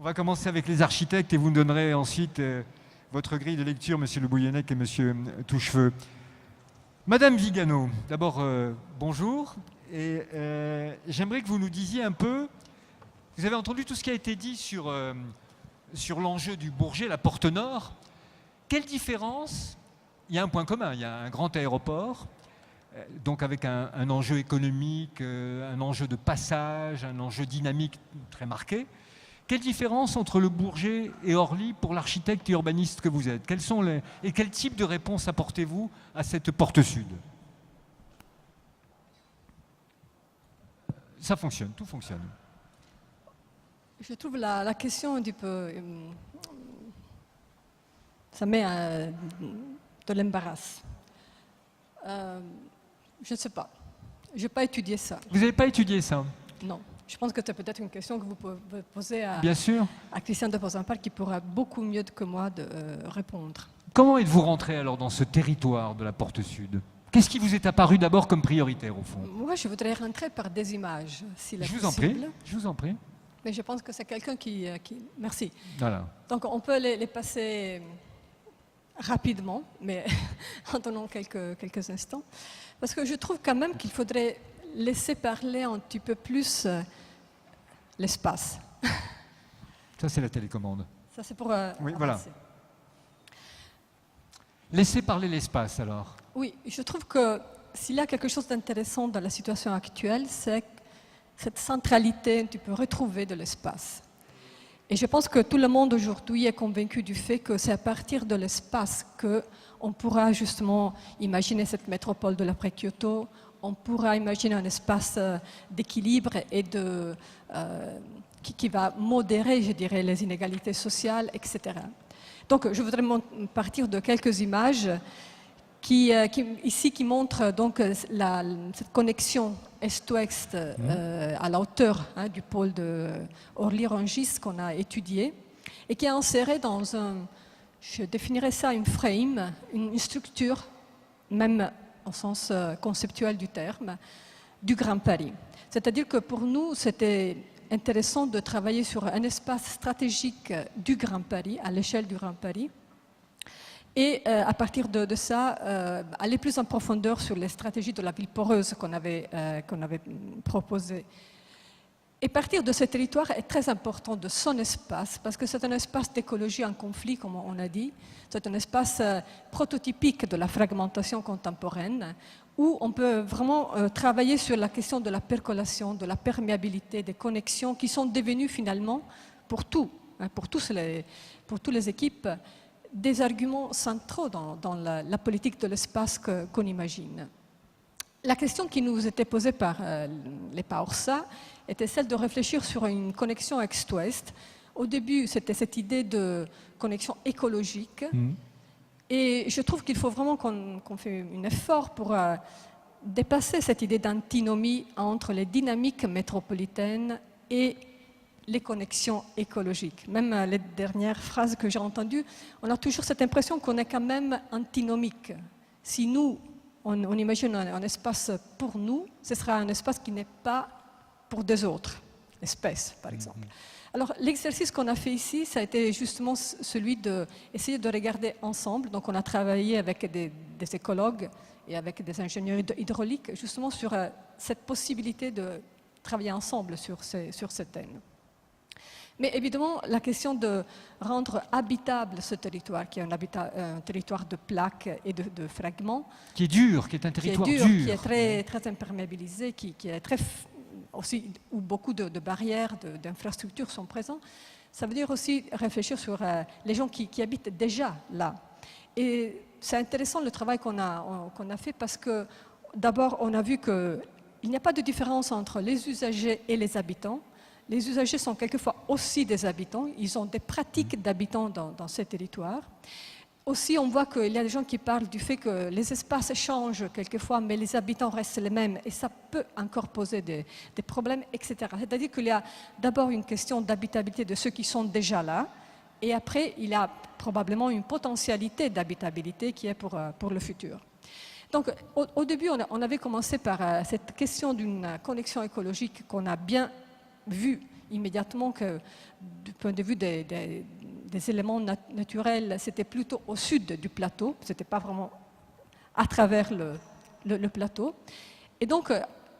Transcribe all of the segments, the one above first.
On va commencer avec les architectes et vous me donnerez ensuite votre grille de lecture, Monsieur Le Bouillonnec et Monsieur Touchefeu. Madame Vigano, d'abord, bonjour. Et j'aimerais que vous nous disiez un peu, vous avez entendu tout ce qui a été dit sur l'enjeu du Bourget, la Porte Nord. Quelle différence? Il y a un point commun, il y a un grand aéroport, donc avec un enjeu économique, un enjeu de passage, un enjeu dynamique très marqué. Quelle différence entre le Bourget et Orly pour l'architecte et urbaniste que vous êtes? Et quel type de réponse apportez-vous à cette porte sud? Ça fonctionne, tout fonctionne. Je trouve la question un petit peu... ça met de l'embarras. Je ne sais pas. Je n'ai pas étudié ça. Vous n'avez pas étudié ça? Non. Je pense que c'est peut-être une question que vous pouvez poser à Christian de Pozampal qui pourra beaucoup mieux que moi de répondre. Comment êtes-vous rentré alors dans ce territoire de la Porte Sud? Qu'est-ce qui vous est apparu d'abord comme prioritaire au fond? Moi, je voudrais rentrer par des images, s'il est possible. Je vous en prie. Mais je pense que c'est quelqu'un qui... Merci. Voilà. Donc, on peut les passer rapidement, mais en donnant quelques instants. Parce que je trouve quand même qu'il faudrait laisser parler un petit peu plus l'espace. Ça, c'est la télécommande. Ça, c'est pour oui, voilà. avancer. Laissez parler l'espace, alors. Oui, je trouve que s'il y a quelque chose d'intéressant dans la situation actuelle, c'est cette centralité un petit peu retrouvée de l'espace. Et je pense que tout le monde aujourd'hui est convaincu du fait que c'est à partir de l'espace qu'on pourra justement imaginer cette métropole de l'après-Kyoto, on pourra imaginer un espace d'équilibre et qui va modérer, je dirais, les inégalités sociales, etc. Donc, je voudrais partir de quelques images qui montrent donc cette connexion est-ouest à la hauteur du pôle de Orly-Rungis qu'on a étudié et qui est inséré dans je définirais ça une frame, une structure, même au sens conceptuel du terme, du Grand Paris. C'est-à-dire que pour nous, c'était intéressant de travailler sur un espace stratégique du Grand Paris, à l'échelle du Grand Paris, et à partir de ça, aller plus en profondeur sur les stratégies de la ville poreuse qu'on avait proposées. Et partir de ce territoire est très important, de son espace, parce que c'est un espace d'écologie en conflit, comme on a dit. C'est un espace prototypique de la fragmentation contemporaine, où on peut vraiment travailler sur la question de la percolation, de la perméabilité, des connexions, qui sont devenues finalement, pour toutes les équipes, des arguments centraux dans la politique de l'espace qu'on imagine. La question qui nous était posée par les PAORSA était celle de réfléchir sur une connexion est-ouest. Au début, c'était cette idée de connexion écologique. Et je trouve qu'il faut vraiment qu'on fait un effort pour dépasser cette idée d'antinomie entre les dynamiques métropolitaines et les connexions écologiques. Même les dernières phrases que j'ai entendues, on a toujours cette impression qu'on est quand même antinomique. Si nous, on imagine un espace pour nous, ce sera un espace qui n'est pas pour des autres espèces, par exemple. Alors, l'exercice qu'on a fait ici, ça a été justement celui d'essayer de regarder ensemble. Donc, on a travaillé avec des écologues et avec des ingénieurs hydrauliques, justement sur cette possibilité de travailler ensemble sur ce thème. Mais évidemment, la question de rendre habitable ce territoire, qui est un territoire de plaques et de fragments. Qui est dur, qui est un territoire dur. Qui est très, très imperméabilisé, qui est très... aussi où beaucoup de barrières, d'infrastructures sont présentes. Ça veut dire aussi réfléchir sur les gens qui habitent déjà là. Et c'est intéressant le travail qu'on a fait parce que d'abord, on a vu qu'il n'y a pas de différence entre les usagers et les habitants. Les usagers sont quelquefois aussi des habitants, ils ont des pratiques d'habitants dans ces territoires. Aussi, on voit qu'il y a des gens qui parlent du fait que les espaces changent quelquefois, mais les habitants restent les mêmes, et ça peut encore poser des problèmes, etc. C'est-à-dire qu'il y a d'abord une question d'habitabilité de ceux qui sont déjà là, et après, il y a probablement une potentialité d'habitabilité qui est pour le futur. Donc, au début, on avait commencé par cette question d'une connexion écologique qu'on a bien vu immédiatement que du point de vue des éléments naturels, c'était plutôt au sud du plateau, ce n'était pas vraiment à travers le plateau. Et donc,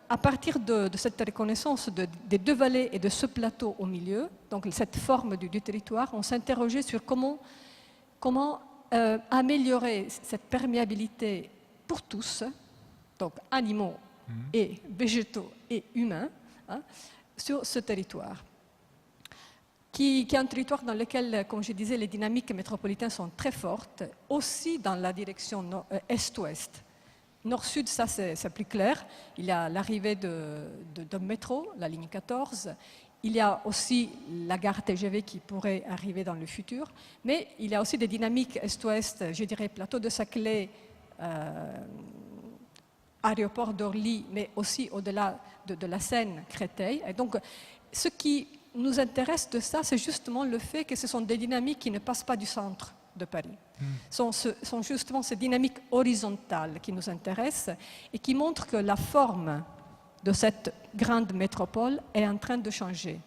à partir de cette reconnaissance des deux vallées et de ce plateau au milieu, donc cette forme du territoire, on s'interrogeait sur comment améliorer cette perméabilité pour tous, donc animaux et végétaux et humains, sur ce territoire, qui est un territoire dans lequel, comme je disais, les dynamiques métropolitaines sont très fortes, aussi dans la direction est-ouest. Nord-sud, ça c'est plus clair. Il y a l'arrivée de métro, la ligne 14. Il y a aussi la gare TGV qui pourrait arriver dans le futur. Mais il y a aussi des dynamiques est-ouest, je dirais plateau de Saclay, aéroport d'Orly, mais aussi au-delà de la Seine, Créteil. Et donc, ce qui nous intéresse de ça, c'est justement le fait que ce sont des dynamiques qui ne passent pas du centre de Paris. Sont justement ces dynamiques horizontales qui nous intéressent et qui montrent que la forme de cette grande métropole est en train de changer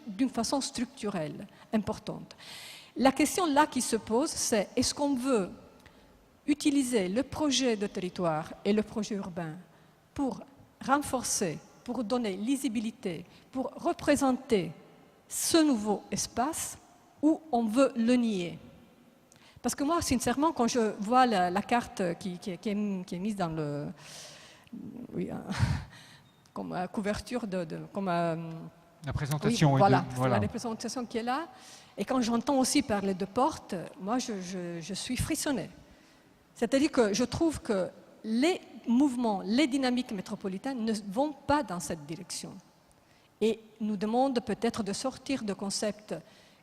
d'une façon structurelle, importante. La question là qui se pose, c'est est-ce qu'on veut utiliser le projet de territoire et le projet urbain pour renforcer, pour donner lisibilité, pour représenter ce nouveau espace, ou on veut le nier? Parce que moi, sincèrement, quand je vois la carte qui est mise dans le... Oui, comme couverture comme... La présentation, oui, voilà, la représentation qui est là. Et quand j'entends aussi parler de portes, moi, je suis frissonnée. C'est-à-dire que je trouve que les mouvements, les dynamiques métropolitaines ne vont pas dans cette direction. Et nous demandent peut-être de sortir de concepts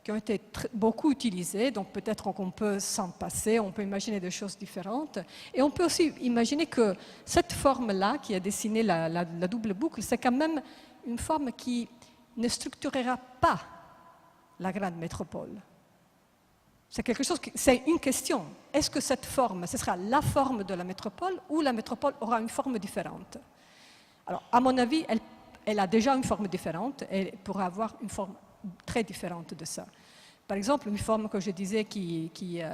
qui ont été beaucoup utilisés, donc peut-être qu'on peut s'en passer, on peut imaginer des choses différentes. Et on peut aussi imaginer que cette forme-là, qui a dessiné la double boucle, c'est quand même une forme qui ne structurera pas la grande métropole. C'est quelque chose, c'est une question. Est-ce que cette forme, ce sera la forme de la métropole ou la métropole aura une forme différente? Alors, à mon avis, elle a déjà une forme différente et elle pourra avoir une forme très différente de ça. Par exemple, une forme que je disais qui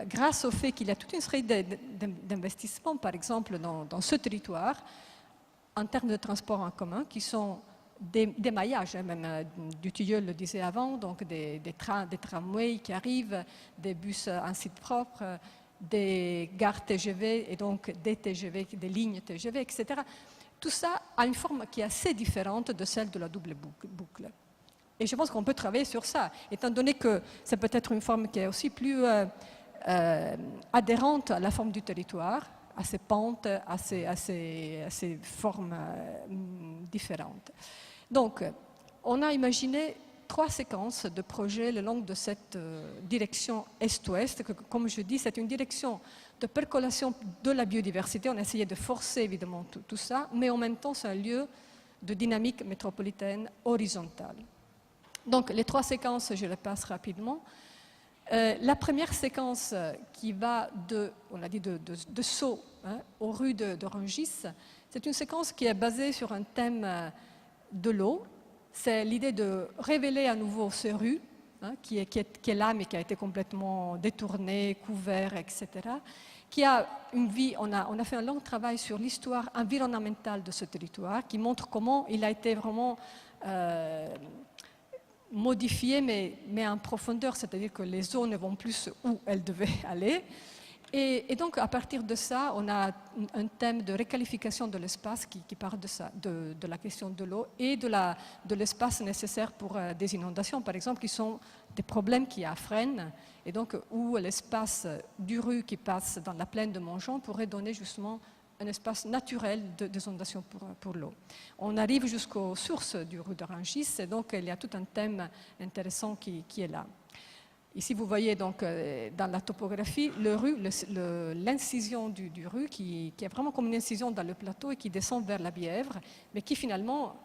grâce au fait qu'il y a toute une série d'investissements, par exemple, dans ce territoire, en termes de transport en commun, qui sont des maillages, même Dutilleul le disait avant, donc des tramways qui arrivent, des bus en site propre, des gares TGV et donc des TGV, des lignes TGV, etc. Tout ça a une forme qui est assez différente de celle de la double boucle. Et je pense qu'on peut travailler sur ça, étant donné que c'est peut-être une forme qui est aussi plus adhérente à la forme du territoire, à ses pentes, à ses formes différentes. Donc, on a imaginé 3 séquences de projets le long de cette direction est-ouest, que, comme je dis, c'est une direction de percolation de la biodiversité. On a essayé de forcer évidemment tout ça, mais en même temps, c'est un lieu de dynamique métropolitaine horizontale. Donc, les 3 séquences, je les passe rapidement. La première séquence qui va on a dit de Sceaux aux rues de Rungis, c'est une séquence qui est basée sur un thème de l'eau. C'est l'idée de révéler à nouveau ces rues, qui est là, mais qui a été complètement détournée, couverte, etc., qui a une vie. On a fait un long travail sur l'histoire environnementale de ce territoire, qui montre comment il a été vraiment modifié, mais en profondeur, c'est-à-dire que les eaux ne vont plus où elles devaient aller. Et donc, à partir de ça, on a un thème de réqualification de l'espace qui part de ça, de la question de l'eau et de l'espace nécessaire pour des inondations, par exemple, qui sont des problèmes qui à Fresnes, et donc où l'espace du Rue qui passe dans la plaine de Montjean pourrait donner justement un espace naturel d'inondation pour l'eau. On arrive jusqu'aux sources du Rue de Rungis, et donc il y a tout un thème intéressant qui est là. Ici, vous voyez donc dans la topographie l'incision du Rue qui est vraiment comme une incision dans le plateau et qui descend vers la Bièvre, mais qui finalement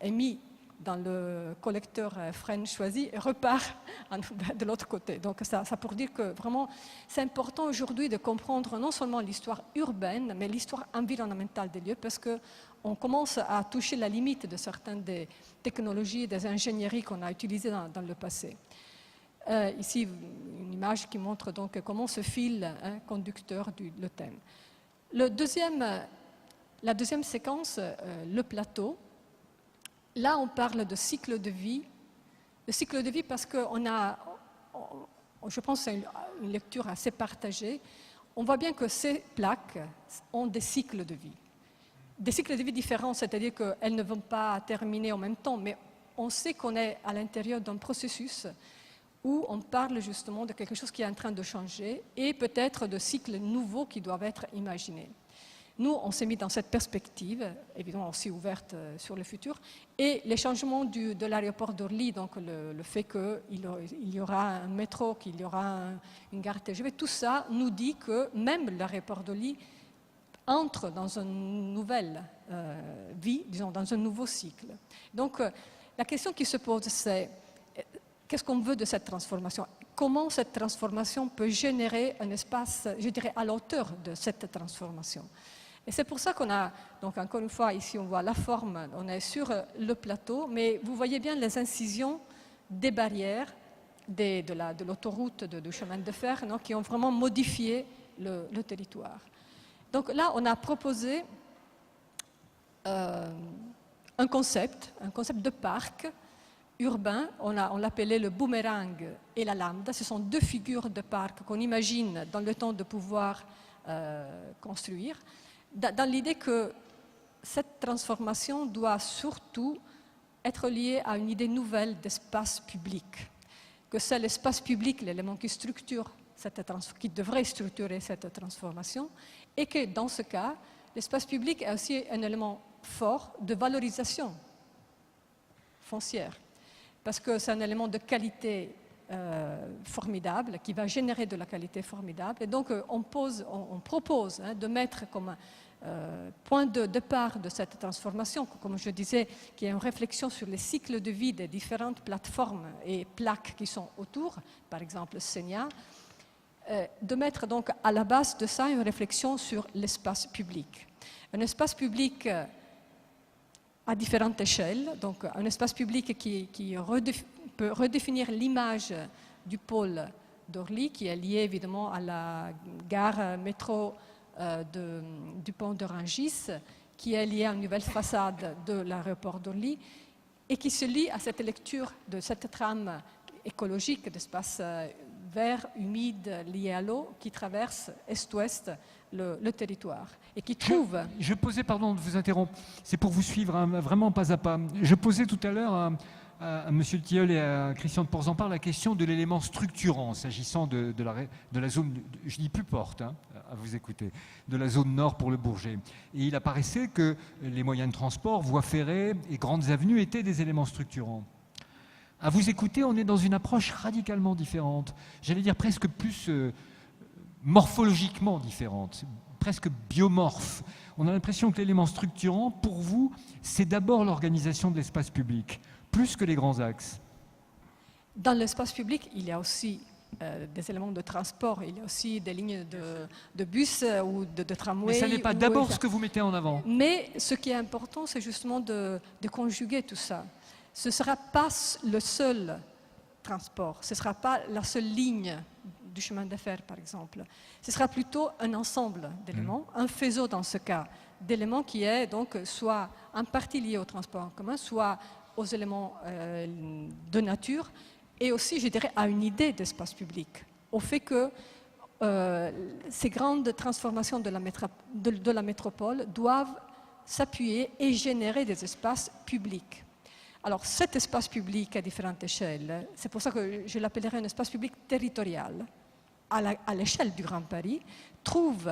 est mis dans le collecteur Fresnes choisi et repart de l'autre côté. Donc ça pour dire que vraiment c'est important aujourd'hui de comprendre non seulement l'histoire urbaine, mais l'histoire environnementale des lieux, parce que on commence à toucher la limite de certaines des technologies et des ingénieries qu'on a utilisées dans le passé. Ici, une image qui montre donc comment se file un conducteur le thème. La deuxième séquence, le plateau, là on parle de cycle de vie. Le cycle de vie parce que je pense que c'est une lecture assez partagée. On voit bien que ces plaques ont des cycles de vie. Des cycles de vie différents, c'est-à-dire qu'elles ne vont pas terminer en même temps, mais on sait qu'on est à l'intérieur d'un processus où on parle justement de quelque chose qui est en train de changer et peut-être de cycles nouveaux qui doivent être imaginés. Nous, on s'est mis dans cette perspective, évidemment aussi ouverte sur le futur, et les changements de l'aéroport d'Orly, donc le fait qu'il y aura un métro, qu'il y aura une gare TGV, tout ça nous dit que même l'aéroport d'Orly entre dans une nouvelle vie, disons, dans un nouveau cycle. Donc, la question qui se pose, c'est qu'est-ce qu'on veut de cette transformation? Comment cette transformation peut générer un espace, je dirais, à la hauteur de cette transformation? Et c'est pour ça qu'on a, donc encore une fois, ici on voit la forme, on est sur le plateau, mais vous voyez bien les incisions des barrières de l'autoroute, du chemin de fer, non, qui ont vraiment modifié le territoire. Donc là, on a proposé un concept de parc urbain, on l'appelait le boomerang et la lambda. Ce sont deux figures de parc qu'on imagine dans le temps de pouvoir construire, dans l'idée que cette transformation doit surtout être liée à une idée nouvelle d'espace public, que c'est l'espace public l'élément qui devrait structurer cette transformation, et que dans ce cas, l'espace public est aussi un élément fort de valorisation foncière, parce que c'est un élément de qualité formidable, qui va générer de la qualité formidable. Et donc, on propose de mettre comme point de départ de cette transformation, comme je disais, qui est une réflexion sur les cycles de vie des différentes plateformes et plaques qui sont autour, par exemple Senia, de mettre donc à la base de ça une réflexion sur l'espace public. Un espace public à différentes échelles, donc un espace public qui peut redéfinir l'image du pôle d'Orly, qui est lié évidemment à la gare métro du pont de Rungis, qui est lié à une nouvelle façade de l'aéroport d'Orly, et qui se lie à cette lecture de cette trame écologique d'espace vert, humide, lié à l'eau, qui traverse est-ouest le territoire. Et qui trouve... Je posais, pardon de vous interrompre, c'est pour vous suivre vraiment pas à pas. Je posais tout à l'heure à M. Tilleul et à Christian de Porzampar la question de l'élément structurant, s'agissant de la zone, je dis plus porte, à vous écouter, de la zone nord pour le Bourget. Et il apparaissait que les moyens de transport, voies ferrées et grandes avenues étaient des éléments structurants. À vous écouter, on est dans une approche radicalement différente, j'allais dire presque plus morphologiquement différente, presque biomorphe. On a l'impression que l'élément structurant, pour vous, c'est d'abord l'organisation de l'espace public, plus que les grands axes. Dans l'espace public, il y a aussi des éléments de transport, il y a aussi des lignes de bus ou de tramway. Mais ça n'est pas d'abord ce que vous mettez en avant. Mais ce qui est important, c'est justement de conjuguer tout ça. Ce ne sera pas le seul transport, ce ne sera pas la seule ligne du chemin de fer, par exemple. Ce sera plutôt un ensemble d'éléments, un faisceau dans ce cas, d'éléments qui est donc soit en partie lié au transport en commun, soit aux éléments de nature, et aussi, je dirais, à une idée d'espace public, au fait que ces grandes transformations de la métropole doivent s'appuyer et générer des espaces publics. Alors, cet espace public à différentes échelles, c'est pour ça que je l'appellerais un espace public territorial, à l'échelle du Grand Paris, trouve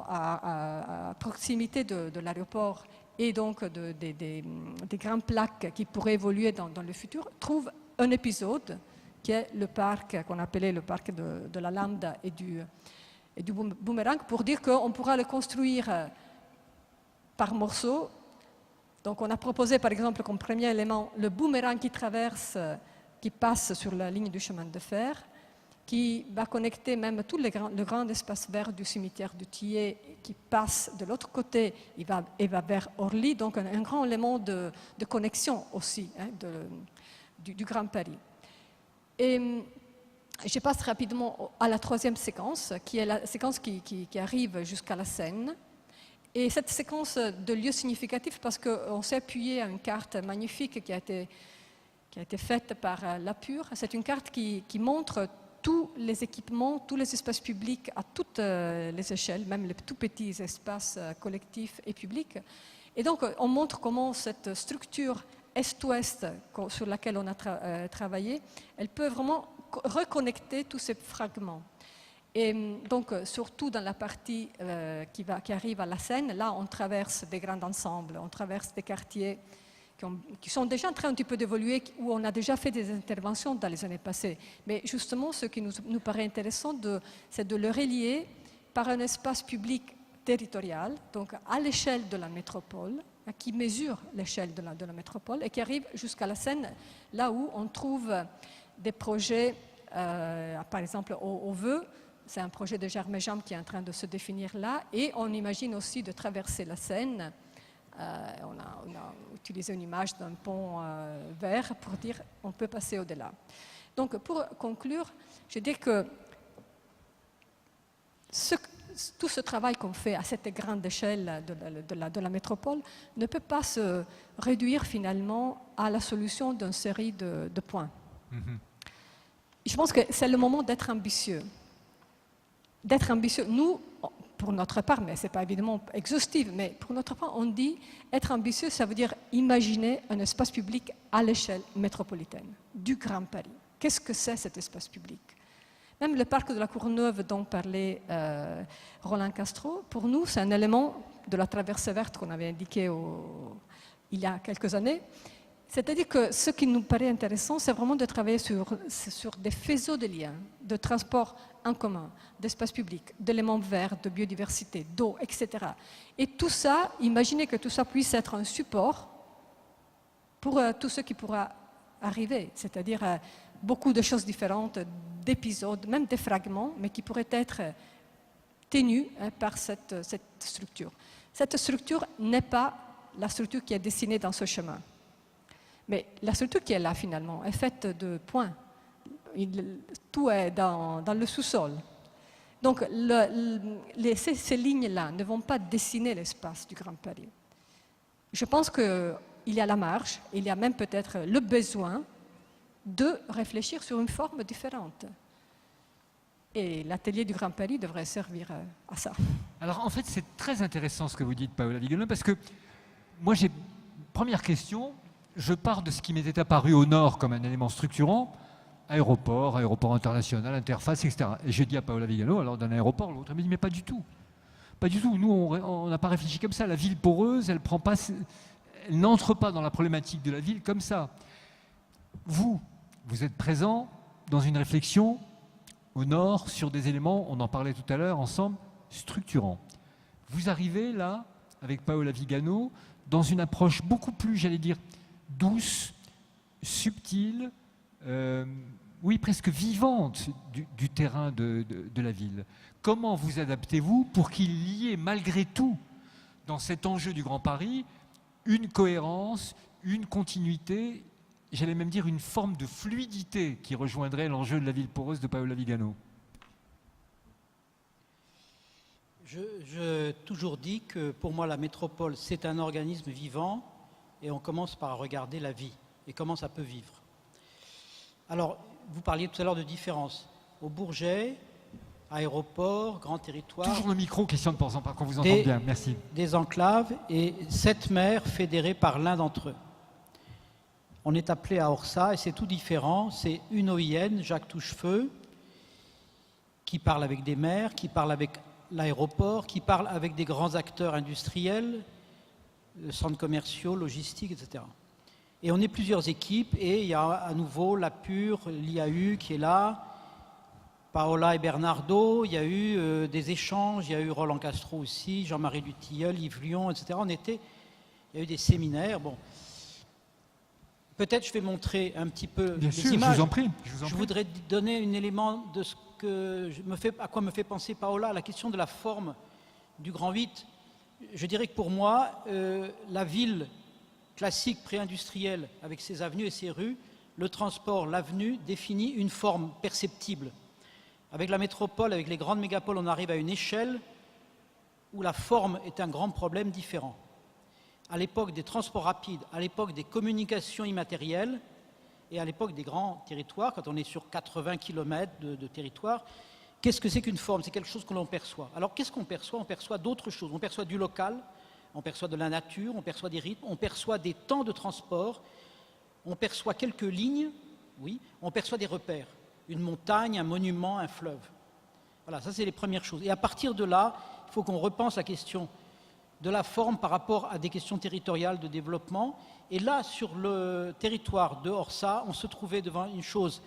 à proximité de l'aéroport et donc des grandes plaques qui pourraient évoluer dans le futur, trouve un épisode qui est le parc qu'on appelait le parc de la Lambda et du boomerang, pour dire qu'on pourra le construire par morceaux. Donc on a proposé par exemple comme premier élément le boomerang qui passe sur la ligne du chemin de fer, qui va connecter même tout le grand espace vert du cimetière du Tillet, qui passe de l'autre côté et va vers Orly, donc un grand élément de connexion aussi du Grand Paris. Et je passe rapidement à la troisième séquence, qui est la séquence qui arrive jusqu'à la Seine. Et cette séquence de lieux significatifs, parce qu'on s'est appuyé à une carte magnifique qui a été faite par Lapure. C'est une carte qui montre tous les équipements, tous les espaces publics à toutes les échelles, même les tout petits espaces collectifs et publics. Et donc, on montre comment cette structure est-ouest sur laquelle on a travaillé, elle peut vraiment reconnecter tous ces fragments. Et donc, surtout dans la partie qui arrive à la Seine, là, on traverse des grands ensembles, on traverse des quartiers qui sont déjà en train un petit peu d'évoluer, où on a déjà fait des interventions dans les années passées. Mais justement, ce qui nous paraît intéressant, c'est de le relier par un espace public territorial, donc à l'échelle de la métropole, qui mesure l'échelle de la métropole et qui arrive jusqu'à la Seine, là où on trouve des projets, par exemple au Vœux. C'est un projet de Germejam qui est en train de se définir là, et on imagine aussi de traverser la Seine. On a utilisé une image d'un pont vert pour dire qu'on peut passer au-delà. Donc, pour conclure, je dis que tout ce travail qu'on fait à cette grande échelle de la métropole ne peut pas se réduire finalement à la solution d'une série de points. Mm-hmm. Je pense que c'est le moment d'être ambitieux. D'être ambitieux. Nous, pour notre part, mais ce n'est pas évidemment exhaustif, mais pour notre part, on dit être ambitieux, ça veut dire imaginer un espace public à l'échelle métropolitaine, du Grand Paris. Qu'est-ce que c'est cet espace public? Même le parc de la Courneuve dont parlait Roland Castro, pour nous, c'est un élément de la traversée verte qu'on avait indiqué il y a quelques années. C'est-à-dire que ce qui nous paraît intéressant, c'est vraiment de travailler sur des faisceaux de liens, de transport en commun, d'espace public, d'éléments verts, de biodiversité, d'eau, etc. Et tout ça, imaginez que tout ça puisse être un support pour tout ce qui pourra arriver, c'est-à-dire beaucoup de choses différentes, d'épisodes, même des fragments, mais qui pourraient être tenus par cette structure. Cette structure n'est pas la structure qui est dessinée dans ce chemin. Mais la structure qui est là, finalement, est faite de points. Tout est dans le sous-sol. Donc, ces lignes-là ne vont pas dessiner l'espace du Grand Paris. Je pense qu'il y a la marge, il y a même peut-être le besoin de réfléchir sur une forme différente. Et l'atelier du Grand Paris devrait servir à ça. Alors, en fait, c'est très intéressant ce que vous dites, Paola Vigano, parce que moi, première question, je pars de ce qui m'était apparu au nord comme un élément structurant, aéroport international, interface, etc. Et j'ai dit à Paola Vigano, alors d'un aéroport, l'autre m'a dit, mais pas du tout. Pas du tout. Nous, on n'a pas réfléchi comme ça. La ville poreuse, elle n'entre pas dans la problématique de la ville comme ça. Vous êtes présent dans une réflexion au nord sur des éléments, on en parlait tout à l'heure ensemble, structurants. Vous arrivez là, avec Paola Vigano, dans une approche beaucoup plus, j'allais dire, douce, subtile, oui, presque vivante du terrain de la ville. Comment vous adaptez-vous pour qu'il y ait malgré tout, dans cet enjeu du Grand Paris, une cohérence, une continuité, j'allais même dire une forme de fluidité qui rejoindrait l'enjeu de la ville poreuse de Paola Vigano? Je toujours dit que pour moi la métropole c'est un organisme vivant et on commence par regarder la vie et comment ça peut vivre. Alors vous parliez tout à l'heure de différence. Au Bourget, aéroport, grand territoire. Toujours le micro, question de temps en temps, qu'on vous entende bien, merci. Des enclaves et 7 maires fédérés par l'un d'entre eux. On est appelé à Orsa et c'est tout différent. C'est une OIN, Jacques Touchefeu, qui parle avec des maires, qui parle avec l'aéroport, qui parle avec des grands acteurs industriels, centres commerciaux, logistiques, etc. Et on est plusieurs équipes et il y a à nouveau Lapure, l'IAU qui est là, Paola et Bernardo, il y a eu des échanges, il y a eu Roland Castro aussi, Jean-Marie Dutilleul, Yves Lyon, etc. Il y a eu des séminaires. Bon. Peut-être je vais montrer un petit peu Bien les sûr, images. je vous en prie. Je voudrais donner un élément de ce que à quoi me fait penser Paola, la question de la forme du Grand 8. Je dirais que pour moi, la ville classique pré-industrielle, avec ses avenues et ses rues, le transport, l'avenue, définit une forme perceptible. Avec la métropole, avec les grandes mégapoles, on arrive à une échelle où la forme est un grand problème différent. À l'époque des transports rapides, à l'époque des communications immatérielles et à l'époque des grands territoires, quand on est sur 80 km de territoire, qu'est-ce que c'est qu'une forme? C'est quelque chose que l'on perçoit. Alors qu'est-ce qu'on perçoit? On perçoit d'autres choses. On perçoit du local, on perçoit de la nature, on perçoit des rythmes, on perçoit des temps de transport, on perçoit quelques lignes, oui, on perçoit des repères, une montagne, un monument, un fleuve. Voilà, ça c'est les premières choses. Et à partir de là, il faut qu'on repense la question de la forme par rapport à des questions territoriales de développement. Et là, sur le territoire de Orsa, on se trouvait devant une chose.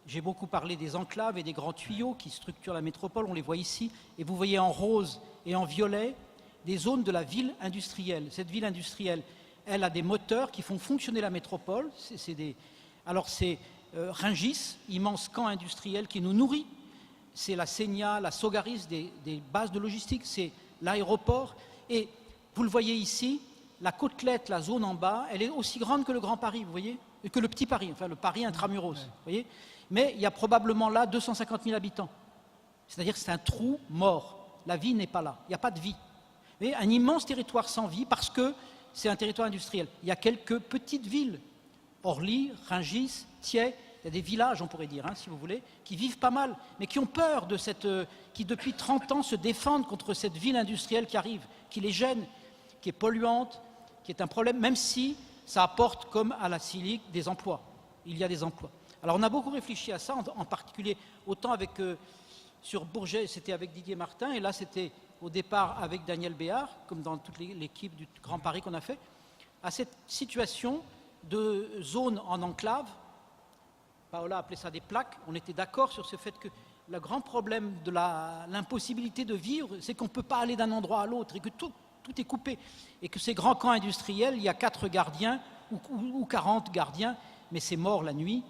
J'ai beaucoup parlé des enclaves et des grands tuyaux qui structurent la métropole, on les voit ici. Et vous voyez en rose et en violet des zones de la ville industrielle. Cette ville industrielle, elle a des moteurs qui font fonctionner la métropole. Alors c'est Rungis, immense camp industriel qui nous nourrit. C'est la Seigna, la Sogaris des bases de logistique. C'est l'aéroport. Et vous le voyez ici, la côtelette, la zone en bas, elle est aussi grande que le Grand Paris, vous voyez, que le Petit Paris, enfin le Paris intramuros, vous voyez. Mais il y a probablement là 250 000 habitants. C'est-à-dire que c'est un trou mort. La vie n'est pas là. Il n'y a pas de vie. Vous voyez, un immense territoire sans vie parce que c'est un territoire industriel. Il y a quelques petites villes, Orly, Rungis, Thiais, il y a des villages, on pourrait dire, hein, si vous voulez, qui vivent pas mal, mais qui ont peur de qui depuis 30 ans se défendent contre cette ville industrielle qui arrive, qui les gêne, qui est polluante, qui est un problème, même si ça apporte, comme à la Silic, des emplois. Il y a des emplois. Alors on a beaucoup réfléchi à ça, en particulier autant avec, sur Bourget, c'était avec Didier Martin, et là c'était au départ avec Daniel Béard, comme dans toute l'équipe du Grand Paris qu'on a fait, à cette situation de zone en enclave. Paola appelait ça des plaques. On était d'accord sur ce fait que le grand problème de l'impossibilité de vivre, c'est qu'on ne peut pas aller d'un endroit à l'autre et que tout est coupé. Et que ces grands camps industriels, il y a 4 gardiens ou 40 gardiens, mais c'est mort la nuit.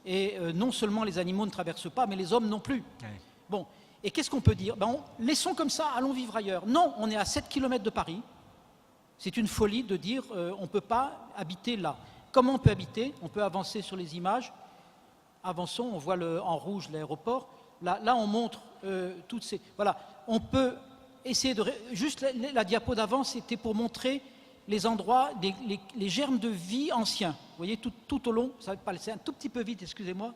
Et non seulement les animaux ne traversent pas, mais les hommes non plus. Oui. Bon, et qu'est-ce qu'on peut dire? Laissons comme ça, allons vivre ailleurs. Non, on est à 7 km de Paris. C'est une folie de dire on ne peut pas habiter là. Comment on peut habiter? On peut avancer sur les images. Avançons, on voit en rouge l'aéroport. Là, on montre toutes ces... Voilà, on peut essayer de... Juste la diapo d'avant, c'était pour montrer les endroits, les germes de vie anciens. Vous voyez, tout au long, ça va passer un tout petit peu vite, excusez-moi.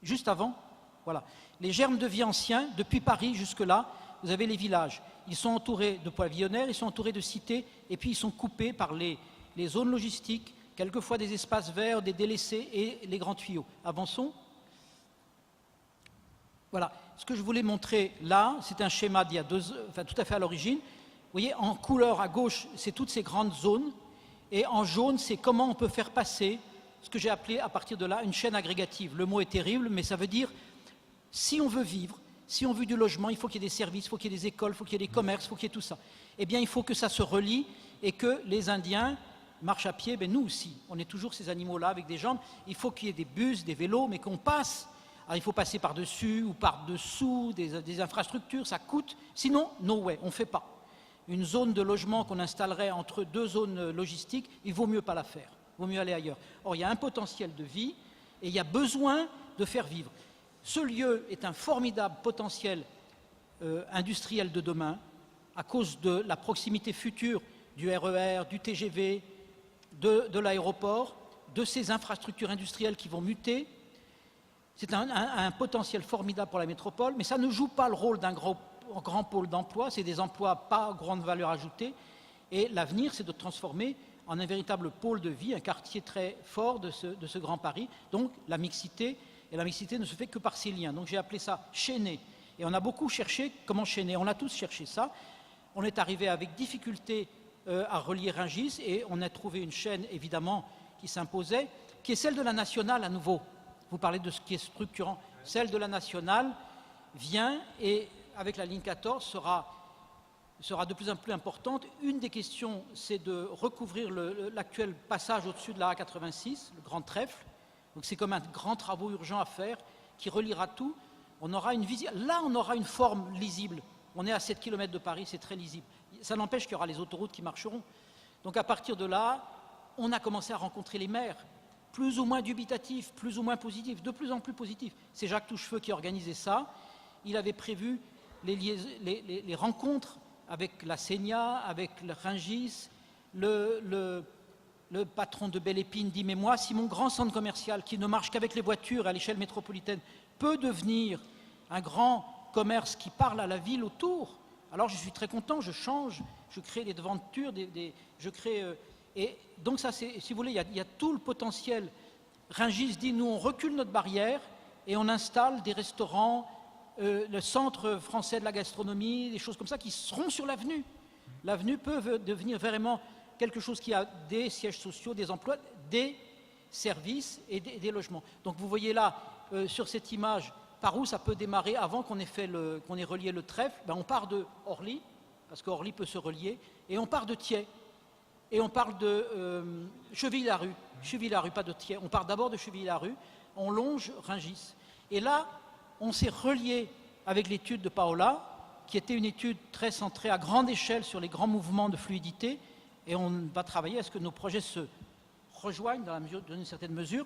Juste avant, voilà. Les germes de vie anciens, depuis Paris jusque-là, vous avez les villages. Ils sont entourés de pavillonnaires, ils sont entourés de cités, et puis ils sont coupés par les zones logistiques, quelquefois des espaces verts, des délaissés et les grands tuyaux. Avançons. Voilà. Ce que je voulais montrer là, c'est un schéma d'il y a tout à fait à l'origine. Vous voyez, en couleur à gauche, c'est toutes ces grandes zones. Et en jaune, c'est comment on peut faire passer ce que j'ai appelé à partir de là une chaîne agrégative. Le mot est terrible, mais ça veut dire si on veut vivre, si on veut du logement, il faut qu'il y ait des services, il faut qu'il y ait des écoles, il faut qu'il y ait des commerces, il faut qu'il y ait tout ça. Eh bien, il faut que ça se relie et que les Indiens marchent à pied, nous aussi. On est toujours ces animaux-là avec des jambes. Il faut qu'il y ait des bus, des vélos, mais qu'on passe. Alors, il faut passer par-dessus ou par-dessous des infrastructures, ça coûte. Sinon, no way, on ne fait pas. Une zone de logement qu'on installerait entre 2 zones logistiques, il vaut mieux pas la faire. Il vaut mieux aller ailleurs. Or, il y a un potentiel de vie et il y a besoin de faire vivre. Ce lieu est un formidable potentiel industriel de demain à cause de la proximité future du RER, du TGV, de l'aéroport, de ces infrastructures industrielles qui vont muter. C'est un potentiel formidable pour la métropole, mais ça ne joue pas le rôle d'un grand pôle d'emploi, c'est des emplois pas grande valeur ajoutée, et l'avenir c'est de transformer en un véritable pôle de vie, un quartier très fort de ce Grand Paris, donc la mixité, et la mixité ne se fait que par ces liens, donc j'ai appelé ça chaîner, et on a beaucoup cherché comment chaîner, on a tous cherché ça, on est arrivé avec difficulté à relier Rungis, et on a trouvé une chaîne évidemment qui s'imposait, qui est celle de la nationale à nouveau. Vous parlez de ce qui est structurant. Celle de la nationale vient et avec la ligne 14 sera sera de plus en plus importante. Une des questions, c'est de recouvrir l'actuel passage au-dessus de la A86, le grand trèfle. Donc c'est comme un grand travaux urgent à faire qui reliera tout. On aura là, on aura une forme lisible. On est à 7 km de Paris, c'est très lisible. Ça n'empêche qu'il y aura les autoroutes qui marcheront. Donc à partir de là, on a commencé à rencontrer les maires, plus ou moins dubitatifs, plus ou moins positifs, de plus en plus positifs. C'est Jacques Touchefeu qui organisait ça. Il avait prévu les rencontres avec la Sénia, avec le Rungis. Le patron de Belle Épine dit « Mais moi, si mon grand centre commercial, qui ne marche qu'avec les voitures à l'échelle métropolitaine, peut devenir un grand commerce qui parle à la ville autour, alors je suis très content, je change, je crée des devantures, je crée... et donc ça, si vous voulez, il y a tout le potentiel. Rungis dit « Nous, on recule notre barrière et on installe des restaurants, le centre français de la gastronomie, des choses comme ça qui seront sur l'avenue. L'avenue peut devenir vraiment quelque chose qui a des sièges sociaux, des emplois, des services et des logements. Donc vous voyez là, sur cette image, par où ça peut démarrer avant qu'on ait relié le trèfle. On part de Orly, parce qu'Orly peut se relier, et on part de Thiais. Et on parle de Chevilly-la-Rue. Chevilly-la-Rue, pas de Thiais. On part d'abord de Chevilly-la-Rue, on longe Rungis. Et là, on s'est relié avec l'étude de Paola, qui était une étude très centrée à grande échelle sur les grands mouvements de fluidité. Et on va travailler à ce que nos projets se rejoignent dans une certaine mesure,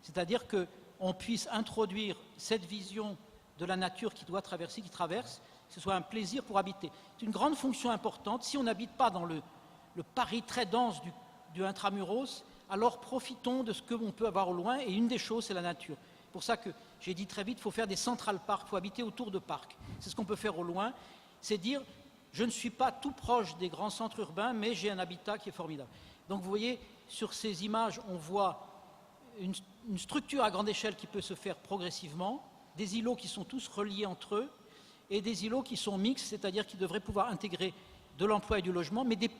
c'est-à-dire qu'on puisse introduire cette vision de la nature qui traverse, que ce soit un plaisir pour habiter. C'est une grande fonction importante. Si on n'habite pas dans le Paris très dense du intramuros, alors profitons de ce qu'on peut avoir au loin, et une des choses, c'est la nature. C'est pour ça que j'ai dit très vite, il faut faire des central parks, il faut habiter autour de parcs. C'est ce qu'on peut faire au loin, c'est dire, je ne suis pas tout proche des grands centres urbains, mais j'ai un habitat qui est formidable. Donc vous voyez, sur ces images, on voit une structure à grande échelle qui peut se faire progressivement, des îlots qui sont tous reliés entre eux, et des îlots qui sont mixtes, c'est-à-dire qui devraient pouvoir intégrer de l'emploi et du logement, mais des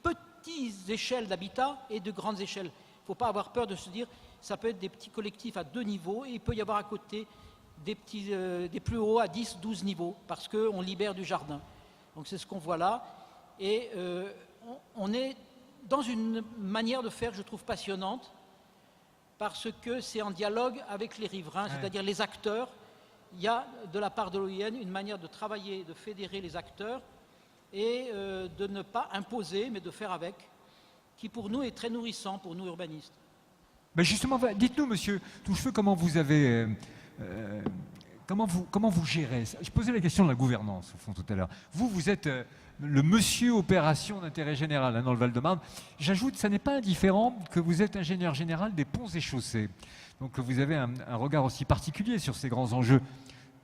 petites échelles d'habitat et de grandes échelles. Il ne faut pas avoir peur de se dire, ça peut être des petits collectifs à 2 niveaux, et il peut y avoir à côté des plus hauts à 10, 12 niveaux, parce qu'on libère du jardin. Donc c'est ce qu'on voit là, et on est dans une manière de faire, je trouve, passionnante, parce que c'est en dialogue avec les riverains, c'est-à-dire les acteurs. Il y a, de la part de l'OIN, une manière de travailler, de fédérer les acteurs, et de ne pas imposer, mais de faire avec, qui pour nous est très nourrissant, pour nous urbanistes. Ben justement, dites-nous, monsieur Touchefeu, comment vous avez... comment vous gérez ça? Je posais la question de la gouvernance, au fond, tout à l'heure. Vous êtes le monsieur opération d'intérêt général dans le Val-de-Marne. J'ajoute, ça n'est pas indifférent que vous êtes ingénieur général des ponts et chaussées. Donc vous avez un regard aussi particulier sur ces grands enjeux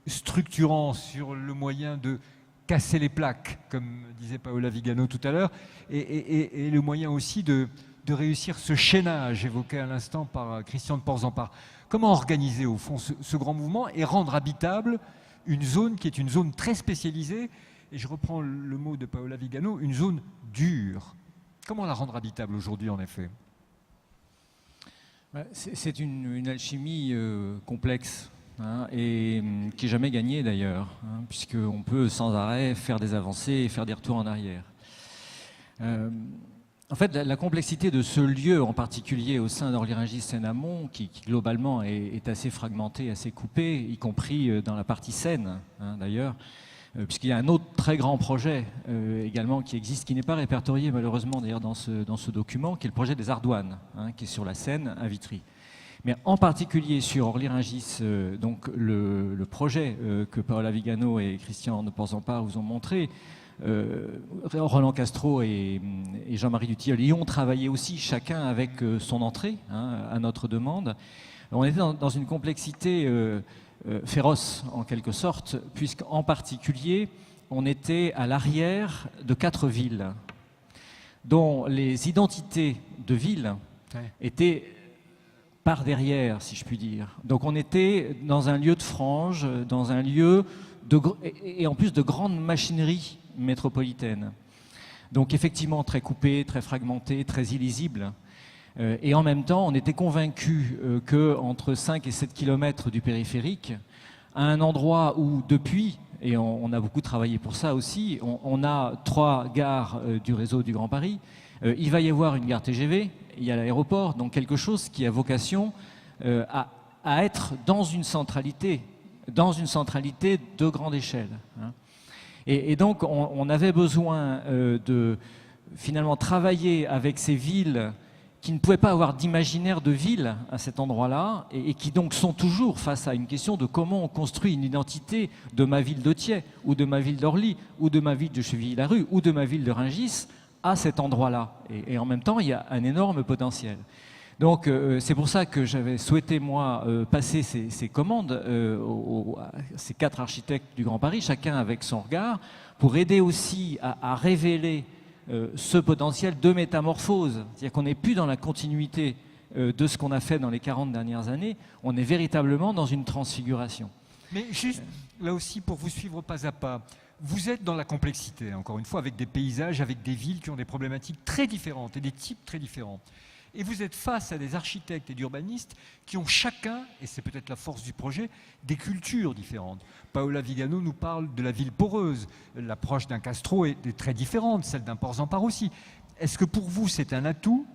structurants, sur le moyen de casser les plaques, comme disait Paola Vigano tout à l'heure, et le moyen aussi de réussir ce chaînage évoqué à l'instant par Christian de Porzampar. Comment organiser au fond ce grand mouvement et rendre habitable une zone qui est une zone très spécialisée, et je reprends le mot de Paola Vigano, une zone dure. Comment la rendre habitable aujourd'hui en effet? C'est une alchimie complexe. Et qui n'est jamais gagnée d'ailleurs, puisqu'on peut sans arrêt faire des avancées et faire des retours en arrière. En fait, la complexité de ce lieu en particulier au sein d'Orly-Rungis-Seine-Amont, qui globalement est assez fragmenté, assez coupé, y compris dans la partie Seine d'ailleurs, puisqu'il y a un autre très grand projet également qui existe, qui n'est pas répertorié malheureusement d'ailleurs dans ce document, qui est le projet des Ardoines, qui est sur la Seine à Vitry. Mais en particulier sur Orly-Rungis, donc le projet que Paola Vigano et Christian de Porzampar vous ont montré, Roland Castro et Jean-Marie Dutilleul y ont travaillé aussi, chacun avec son entrée à notre demande. On était dans une complexité féroce en quelque sorte, puisqu'en particulier, on était à l'arrière de 4 villes, dont les identités de villes étaient par derrière, si je puis dire. Donc on était dans un lieu de frange, dans un lieu et en plus de grande machinerie métropolitaine. Donc effectivement très coupé, très fragmenté, très illisible. Et en même temps, on était convaincus qu'entre 5 et 7 km du périphérique, à un endroit où depuis et on a beaucoup travaillé pour ça aussi. On a 3 gares du réseau du Grand Paris. Il va y avoir une gare TGV, il y a l'aéroport, donc quelque chose qui a vocation à être dans une centralité de grande échelle, hein. Et donc on avait besoin de finalement travailler avec ces villes qui ne pouvaient pas avoir d'imaginaire de ville à cet endroit-là, et qui donc sont toujours face à une question de comment on construit une identité de ma ville de Thiais, ou de ma ville d'Orly, ou de ma ville de Chevilly-la-Rue, ou de ma ville de Rungis, à cet endroit-là. Et en même temps, il y a un énorme potentiel. Donc c'est pour ça que j'avais souhaité, moi, passer ces commandes à ces 4 architectes du Grand Paris, chacun avec son regard, pour aider aussi à révéler ce potentiel de métamorphose. C'est-à-dire qu'on n'est plus dans la continuité de ce qu'on a fait dans les 40 dernières années, on est véritablement dans une transfiguration. Mais juste, là aussi, pour vous suivre pas à pas, vous êtes dans la complexité, encore une fois, avec des paysages, avec des villes qui ont des problématiques très différentes et des types très différents. Et vous êtes face à des architectes et d'urbanistes qui ont chacun, et c'est peut-être la force du projet, des cultures différentes. Paola Vigano nous parle de la ville poreuse. L'approche d'un Castro est très différente, celle d'un Porzampar aussi. Est-ce que pour vous c'est un atout,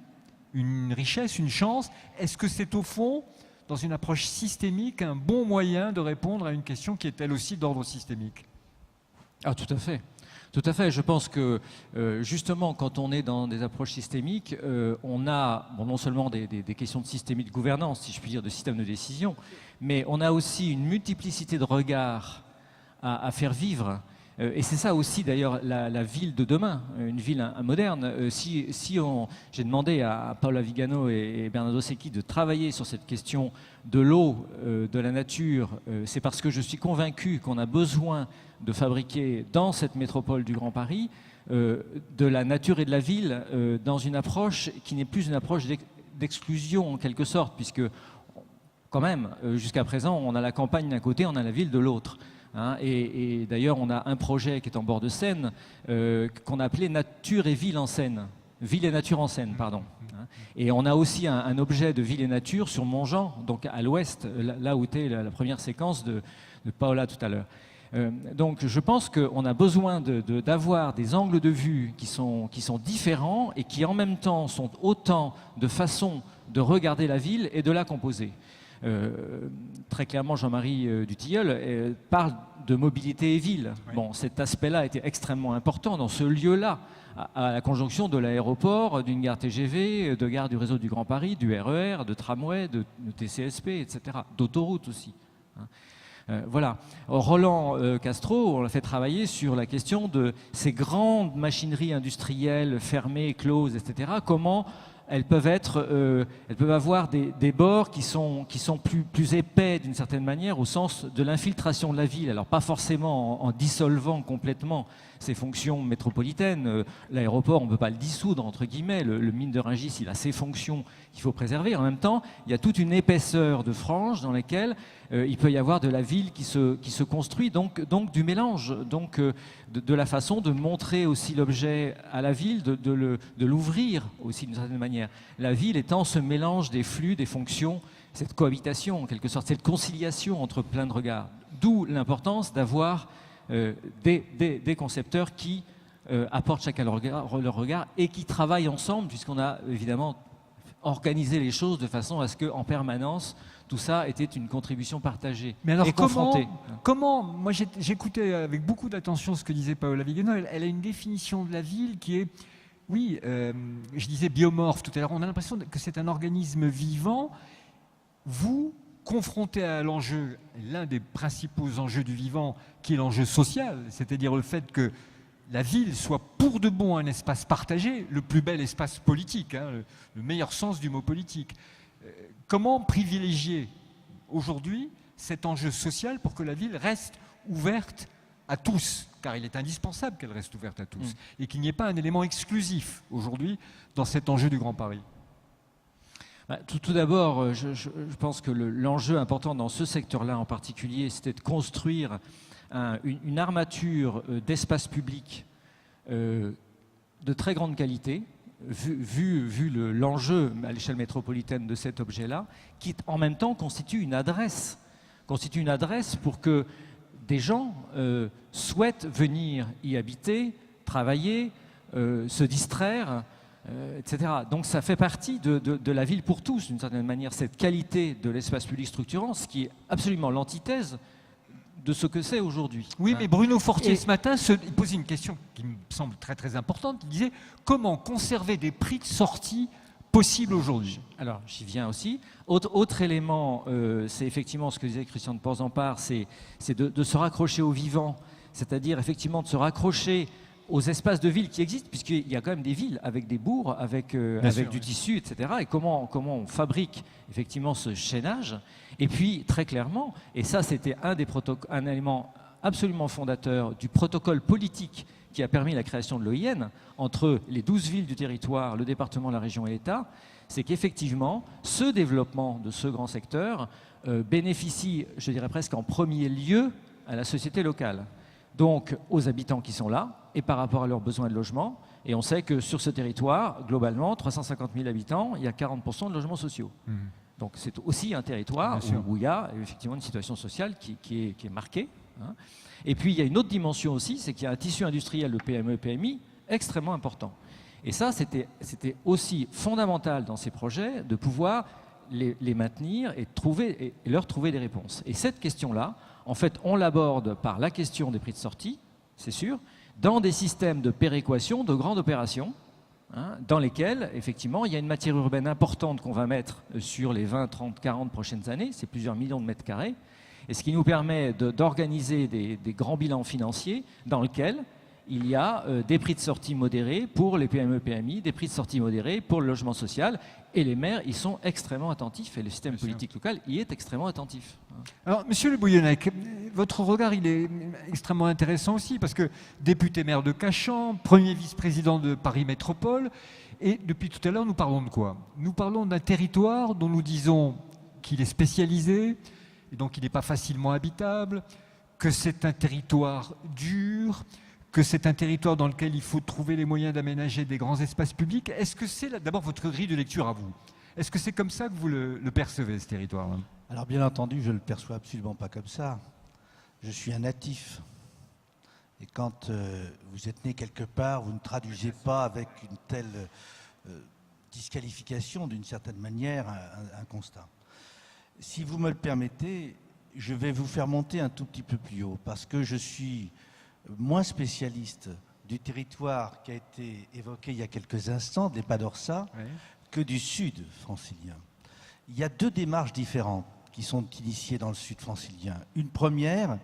une richesse, une chance? Est-ce que c'est au fond, dans une approche systémique, un bon moyen de répondre à une question qui est elle aussi d'ordre systémique? Ah, tout à fait. Tout à fait. Je pense que justement, quand on est dans des approches systémiques, on a non seulement des questions de systémique de gouvernance, si je puis dire, de système de décision, mais on a aussi une multiplicité de regards à faire vivre. Et c'est ça aussi d'ailleurs la ville de demain, une ville moderne. J'ai demandé à Paola Vigano et Bernardo Secchi de travailler sur cette question de l'eau, de la nature, c'est parce que je suis convaincu qu'on a besoin de fabriquer dans cette métropole du Grand Paris de la nature et de la ville dans une approche qui n'est plus une approche d'exclusion en quelque sorte, puisque quand même, jusqu'à présent, on a la campagne d'un côté, on a la ville de l'autre. Hein, et d'ailleurs, on a un projet qui est en bord de Seine qu'on a appelé Nature et Ville en Seine. Ville et Nature en Seine, pardon. Hein, et on a aussi un objet de Ville et Nature sur Montjean, donc à l'ouest, là où était la première séquence de Paola tout à l'heure. Donc je pense qu'on a besoin d'avoir des angles de vue qui sont différents et qui en même temps sont autant de façons de regarder la ville et de la composer. Très clairement, Jean-Marie Dutilleul parle de mobilité et ville. Oui. Bon, cet aspect-là était extrêmement important dans ce lieu-là, à la conjonction de l'aéroport, d'une gare TGV, de gare du réseau du Grand Paris, du RER, de tramway, de TCSP, etc., d'autoroute aussi. Voilà. Roland Castro, on l'a fait travailler sur la question de ces grandes machineries industrielles fermées, closes, etc. Comment elles peuvent avoir des bords qui sont plus épais d'une certaine manière au sens de l'infiltration de la ville. Alors pas forcément en dissolvant complètement ses fonctions métropolitaines. L'aéroport, on ne peut pas le dissoudre, entre guillemets. Le mine de Rungis, il a ses fonctions qu'il faut préserver. En même temps, il y a toute une épaisseur de franges dans lesquelles il peut y avoir de la ville qui se construit, donc du mélange, donc de la façon de montrer aussi l'objet à la ville, de l'ouvrir aussi d'une certaine manière. La ville étant ce mélange des flux, des fonctions, cette cohabitation en quelque sorte, cette conciliation entre plein de regards. D'où l'importance d'avoir des concepteurs qui apportent chacun leur regard et qui travaillent ensemble, puisqu'on a évidemment organisé les choses de façon à ce qu'en permanence, tout ça était une contribution partagée. Mais alors et confrontée. Comment moi j'écoutais avec beaucoup d'attention ce que disait Paola Vigano, elle a une définition de la ville qui est, oui, je disais biomorphe tout à l'heure, on a l'impression que c'est un organisme vivant. Vous, confronté à l'enjeu, l'un des principaux enjeux du vivant, qui est l'enjeu social, c'est-à-dire le fait que la ville soit pour de bon un espace partagé, le plus bel espace politique, hein, le meilleur sens du mot politique. Comment privilégier aujourd'hui cet enjeu social pour que la ville reste ouverte à tous, car il est indispensable qu'elle reste ouverte à tous, et qu'il n'y ait pas un élément exclusif aujourd'hui dans cet enjeu du Grand Paris? Tout d'abord, je pense que l'enjeu important dans ce secteur-là en particulier, c'était de construire une armature d'espace public de très grande qualité, vu l'enjeu à l'échelle métropolitaine de cet objet-là, qui en même temps constitue une adresse pour que des gens souhaitent venir y habiter, travailler, se distraire, etc. Donc ça fait partie de la ville pour tous, d'une certaine manière, cette qualité de l'espace public structurant, ce qui est absolument l'antithèse de ce que c'est aujourd'hui. Oui, mais Bruno Fortier, Et- ce matin, il posait une question qui me semble très très importante. Il disait comment conserver des prix de sortie possibles aujourd'hui. Alors, j'y viens aussi. Autre élément, c'est effectivement ce que disait Christian de Porzampar, c'est de se raccrocher au vivant, c'est-à-dire effectivement de se raccrocher aux espaces de ville qui existent, puisqu'il y a quand même des villes avec des bourgs, avec sûr, du oui. tissu, etc. Et comment on fabrique effectivement ce chaînage. Et puis, très clairement, et ça c'était un élément absolument fondateur du protocole politique qui a permis la création de l'OIN entre les 12 villes du territoire, le département, la région et l'État, c'est qu'effectivement, ce développement de ce grand secteur bénéficie, je dirais presque en premier lieu, à la société locale. Donc aux habitants qui sont là, et par rapport à leurs besoins de logement. Et on sait que sur ce territoire, globalement, 350 000 habitants, il y a 40% de logements sociaux. Donc c'est aussi un territoire Bien sûr. où il y a effectivement une situation sociale qui est marquée. Hein. Et puis il y a une autre dimension aussi, c'est qu'il y a un tissu industriel de PME, PMI extrêmement important. Et ça, c'était aussi fondamental dans ces projets de pouvoir les maintenir et leur trouver des réponses. Et cette question-là, en fait, on l'aborde par la question des prix de sortie, c'est sûr, dans des systèmes de péréquation, de grandes opérations, hein, dans lesquels, effectivement, il y a une matière urbaine importante qu'on va mettre sur les 20, 30, 40 prochaines années, c'est plusieurs millions de mètres carrés, et ce qui nous permet d'organiser des grands bilans financiers dans lesquels il y a des prix de sortie modérés pour les PME, PMI, des prix de sortie modérés pour le logement social, et les maires y sont extrêmement attentifs, et le système politique local y est extrêmement attentif. Alors, Monsieur Le Bouillonnec, votre regard, il est extrêmement intéressant aussi, parce que député maire de Cachan, premier vice-président de Paris Métropole, et depuis tout à l'heure, nous parlons de quoi? Nous parlons d'un territoire dont nous disons qu'il est spécialisé, et donc il n'est pas facilement habitable, que c'est un territoire dur, que c'est un territoire dans lequel il faut trouver les moyens d'aménager des grands espaces publics. Est-ce que c'est d'abord votre grille de lecture à vous? Est-ce que c'est comme ça que vous le percevez, ce territoire? Alors bien entendu, je ne le perçois absolument pas comme ça. Je suis un natif. Et quand vous êtes né quelque part, vous ne traduisez pas avec une telle disqualification, d'une certaine manière, un constat. Si vous me le permettez, je vais vous faire monter un tout petit peu plus haut, parce que je suis moins spécialiste du territoire qui a été évoqué il y a quelques instants, des Pas d'Orsat, Oui. que du sud francilien. Il y a deux démarches différentes qui sont initiées dans le sud francilien. Une première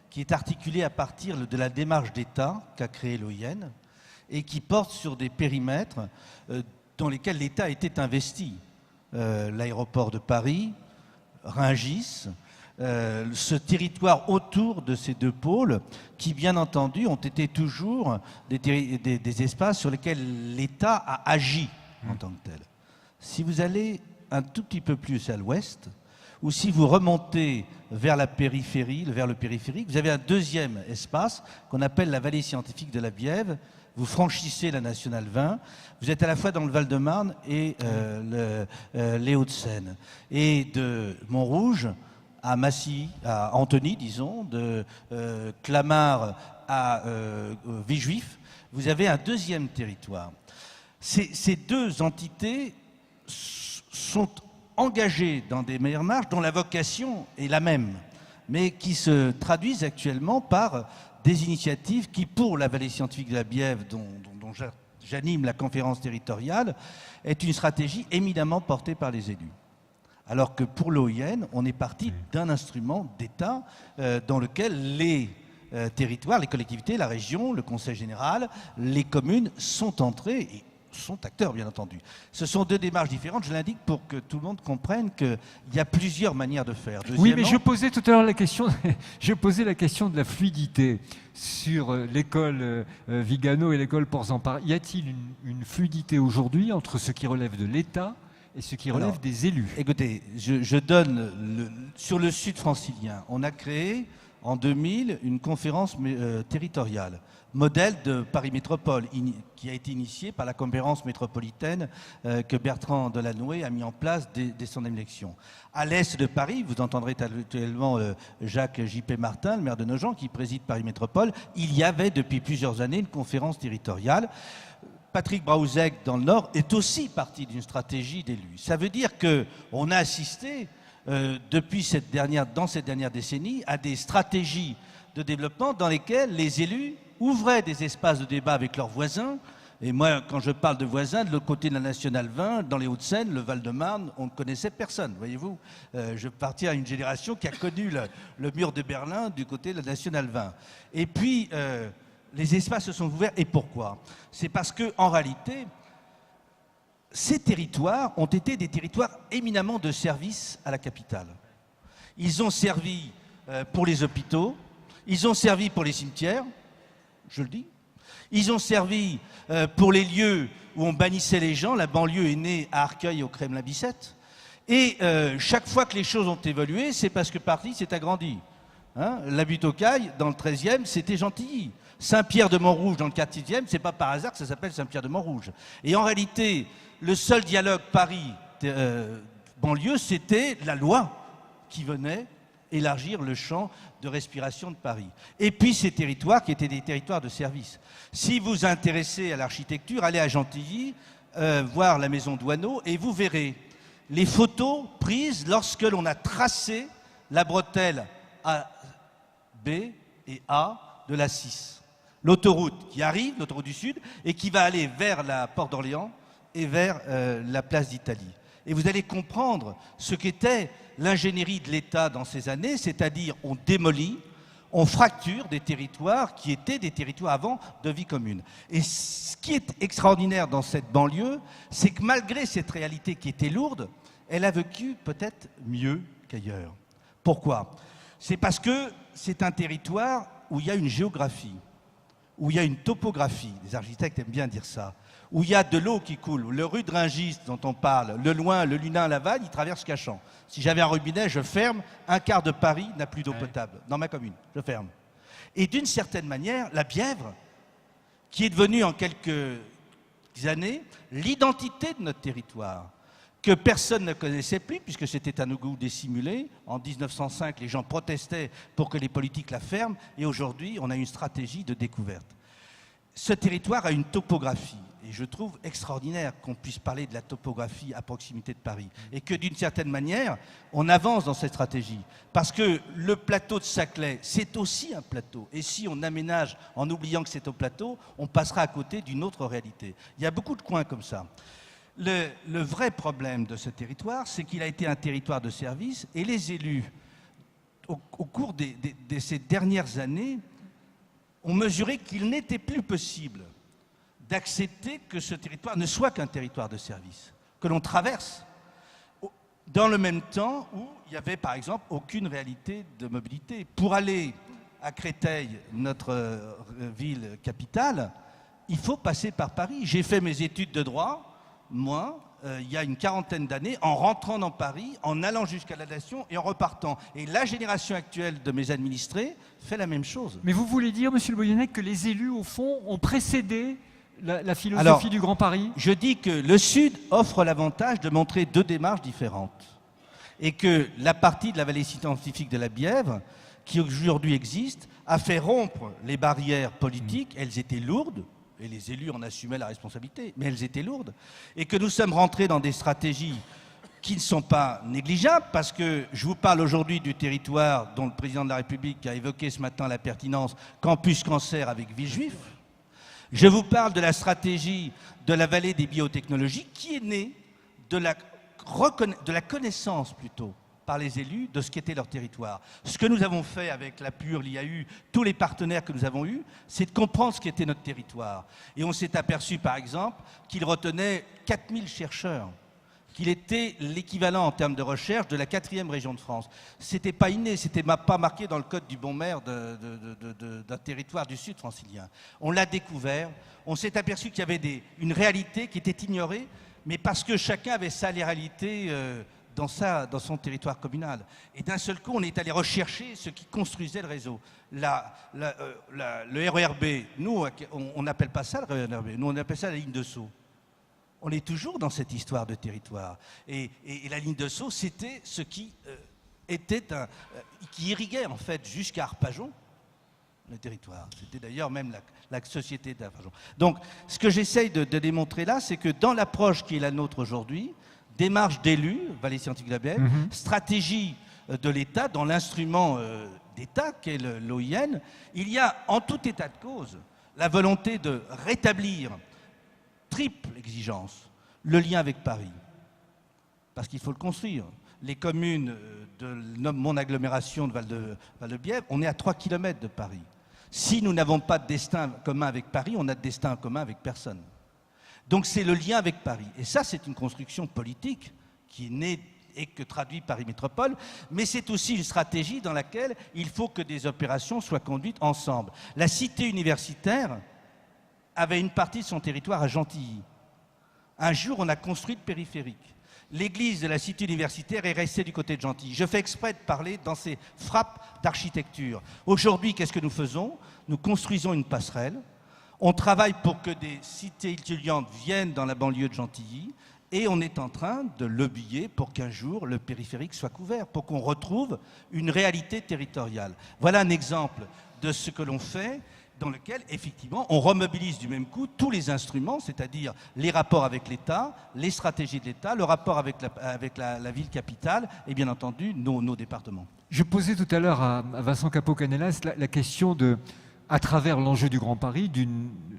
qui est articulée à partir de la démarche d'État qu'a créée l'OIN et qui porte sur des périmètres dans lesquels l'État était investi. L'aéroport de Paris, Rungis, ce territoire autour de ces deux pôles qui, bien entendu, ont été toujours des espaces sur lesquels l'État a agi en tant que tel. Si vous allez un tout petit peu plus à l'ouest, ou si vous remontez vers la périphérie, vers le périphérique, vous avez un deuxième espace qu'on appelle la vallée scientifique de la Bièvre. Vous franchissez la Nationale 20, vous êtes à la fois dans le Val-de-Marne et les Hauts-de-Seine. Et de Montrouge à Massy, à Antony, disons, de Clamart à Villejuif, vous avez un deuxième territoire. Ces deux entités sont engagées dans des meilleures marches dont la vocation est la même, mais qui se traduisent actuellement par des initiatives qui, pour la vallée scientifique de la Bièvre, dont j'anime la conférence territoriale, est une stratégie éminemment portée par les élus. Alors que pour l'OIN, on est parti d'un instrument d'État dans lequel les territoires, les collectivités, la région, le conseil général, les communes sont entrés et sont acteurs, bien entendu. Ce sont deux démarches différentes, je l'indique pour que tout le monde comprenne qu'il y a plusieurs manières de faire. Oui, mais je posais tout à l'heure la question, je posais la question de la fluidité sur l'école Vigano et l'école Porzampar. Y a-t-il une fluidité aujourd'hui entre ce qui relève de l'État et ce qui relève des élus? Écoutez, je donne sur le sud francilien, on a créé en 2000 une conférence territoriale, modèle de Paris Métropole, qui a été initiée par la conférence métropolitaine que Bertrand Delanoë a mis en place dès son élection. À l'est de Paris, vous entendrez actuellement Jacques J.P. Martin, le maire de Nogent, qui préside Paris Métropole. Il y avait depuis plusieurs années une conférence territoriale. Patrick Braouzek, dans le Nord, est aussi parti d'une stratégie d'élus. Ça veut dire qu'on a assisté, dans cette dernière décennie, à des stratégies de développement dans lesquelles les élus ouvraient des espaces de débat avec leurs voisins. Et moi, quand je parle de voisins, de l'autre côté de la Nationale 20, dans les Hauts-de-Seine, le Val-de-Marne, on ne connaissait personne, voyez-vous. Je partais à une génération qui a connu le mur de Berlin du côté de la Nationale 20. Et puis, les espaces se sont ouverts. Et pourquoi? C'est parce qu'en réalité, ces territoires ont été des territoires éminemment de service à la capitale. Ils ont servi pour les hôpitaux, ils ont servi pour les cimetières, je le dis. Ils ont servi pour les lieux où on bannissait les gens. La banlieue est née à Arcueil, au Kremlin-Bicêtre. Et chaque fois que les choses ont évolué, c'est parce que Paris s'est agrandi. Hein, la butte aux Cailles, dans le 13e, c'était Gentilly. Saint-Pierre-de-Montrouge, dans le 4e, c'est pas par hasard que ça s'appelle Saint-Pierre-de-Montrouge. Et en réalité, le seul dialogue Paris-banlieue, c'était la loi qui venait élargir le champ de respiration de Paris. Et puis ces territoires qui étaient des territoires de service. Si vous vous intéressez à l'architecture, allez à Gentilly, voir la maison Douaneau, et vous verrez les photos prises lorsque l'on a tracé la bretelle A, B et A de la 6. L'autoroute qui arrive, l'autoroute du Sud, et qui va aller vers la Porte d'Orléans et vers la place d'Italie. Et vous allez comprendre ce qu'était l'ingénierie de l'État dans ces années, c'est-à-dire on démolit, on fracture des territoires qui étaient des territoires avant de vie commune. Et ce qui est extraordinaire dans cette banlieue, c'est que malgré cette réalité qui était lourde, elle a vécu peut-être mieux qu'ailleurs. Pourquoi? C'est parce que c'est un territoire où il y a une géographie, où il y a une topographie, les architectes aiment bien dire ça, où il y a de l'eau qui coule. Le rue de Rungis dont on parle, le Loing, le Lunin, Laval, il traverse Cachan. Si j'avais un robinet, je ferme, un quart de Paris n'a plus d'eau potable dans ma commune, je ferme. Et d'une certaine manière, la Bièvre, qui est devenue en quelques années l'identité de notre territoire, que personne ne connaissait plus, puisque c'était un goût dissimulé. En 1905, les gens protestaient pour que les politiques la ferment, et aujourd'hui, on a une stratégie de découverte. Ce territoire a une topographie, et je trouve extraordinaire qu'on puisse parler de la topographie à proximité de Paris, et que d'une certaine manière, on avance dans cette stratégie. Parce que le plateau de Saclay, c'est aussi un plateau, et si on aménage en oubliant que c'est au plateau, on passera à côté d'une autre réalité. Il y a beaucoup de coins comme ça. Le vrai problème de ce territoire, c'est qu'il a été un territoire de service, et les élus, au cours de ces dernières années, ont mesuré qu'il n'était plus possible d'accepter que ce territoire ne soit qu'un territoire de service, que l'on traverse dans le même temps où il n'y avait par exemple aucune réalité de mobilité. Pour aller à Créteil, notre ville capitale, il faut passer par Paris. J'ai fait mes études de droit, moi, il y a une quarantaine d'années, en rentrant dans Paris, en allant jusqu'à la Nation et en repartant. Et la génération actuelle de mes administrés fait la même chose. Mais vous voulez dire, monsieur Le Boyennec, que les élus, au fond, ont précédé la philosophie du Grand Paris? Je dis que le Sud offre l'avantage de montrer deux démarches différentes. Et que la partie de la vallée scientifique de la Bièvre, qui aujourd'hui existe, a fait rompre les barrières politiques. Elles étaient lourdes, et les élus en assumaient la responsabilité, mais elles étaient lourdes. Et que nous sommes rentrés dans des stratégies qui ne sont pas négligeables, parce que je vous parle aujourd'hui du territoire dont le président de la République a évoqué ce matin la pertinence, Campus Cancer avec Villejuif. Je vous parle de la stratégie de la vallée des biotechnologies qui est née de la connaissance plutôt par les élus de ce qu'était leur territoire. Ce que nous avons fait avec la PUR, l'IAU, tous les partenaires que nous avons eus, c'est de comprendre ce qu'était notre territoire. Et on s'est aperçu par exemple qu'il retenait 4000 chercheurs, qu'il était l'équivalent en termes de recherche de la 4e région de France. C'était pas inné, c'était pas marqué dans le code du bon maire d'un territoire du Sud francilien. On l'a découvert, on s'est aperçu qu'il y avait une réalité qui était ignorée, mais parce que chacun avait sa réalité dans son territoire communal. Et d'un seul coup, on est allé rechercher ce qui construisait le réseau. Le RERB, nous, on n'appelle pas ça le RERB, nous on appelle ça la ligne de Sceaux. On est toujours dans cette histoire de territoire. Et la ligne de Sceaux, c'était ce qui qui irriguait en fait jusqu'à Arpajon le territoire. C'était d'ailleurs même la société d'Arpajon. Donc, ce que j'essaye de démontrer là, c'est que dans l'approche qui est la nôtre aujourd'hui, démarche d'élus, Vallée Scientifique de la Bièvre, stratégie de l'État, dans l'instrument d'État qu'est l'OIN, il y a en tout état de cause la volonté de rétablir triple exigence, le lien avec Paris. Parce qu'il faut le construire. Les communes de mon agglomération de Val-de-Bièvre, on est à 3 km de Paris. Si nous n'avons pas de destin commun avec Paris, on a de destin commun avec personne. Donc c'est le lien avec Paris. Et ça, c'est une construction politique qui est née et que traduit Paris Métropole, mais c'est aussi une stratégie dans laquelle il faut que des opérations soient conduites ensemble. La cité universitaire avait une partie de son territoire à Gentilly. Un jour, on a construit le périphérique. L'église de la cité universitaire est restée du côté de Gentilly. Je fais exprès de parler dans ces frappes d'architecture. Aujourd'hui, qu'est-ce que nous faisons? Nous construisons une passerelle. On travaille pour que des cités étudiantes viennent dans la banlieue de Gentilly et on est en train de lobbyer pour qu'un jour le périphérique soit couvert, pour qu'on retrouve une réalité territoriale. Voilà un exemple de ce que l'on fait, dans lequel, effectivement, on remobilise du même coup tous les instruments, c'est-à-dire les rapports avec l'État, les stratégies de l'État, le rapport avec la ville capitale et, bien entendu, nos départements. Je posais tout à l'heure à Vincent Capo-Canelas la question de, à travers l'enjeu du Grand Paris,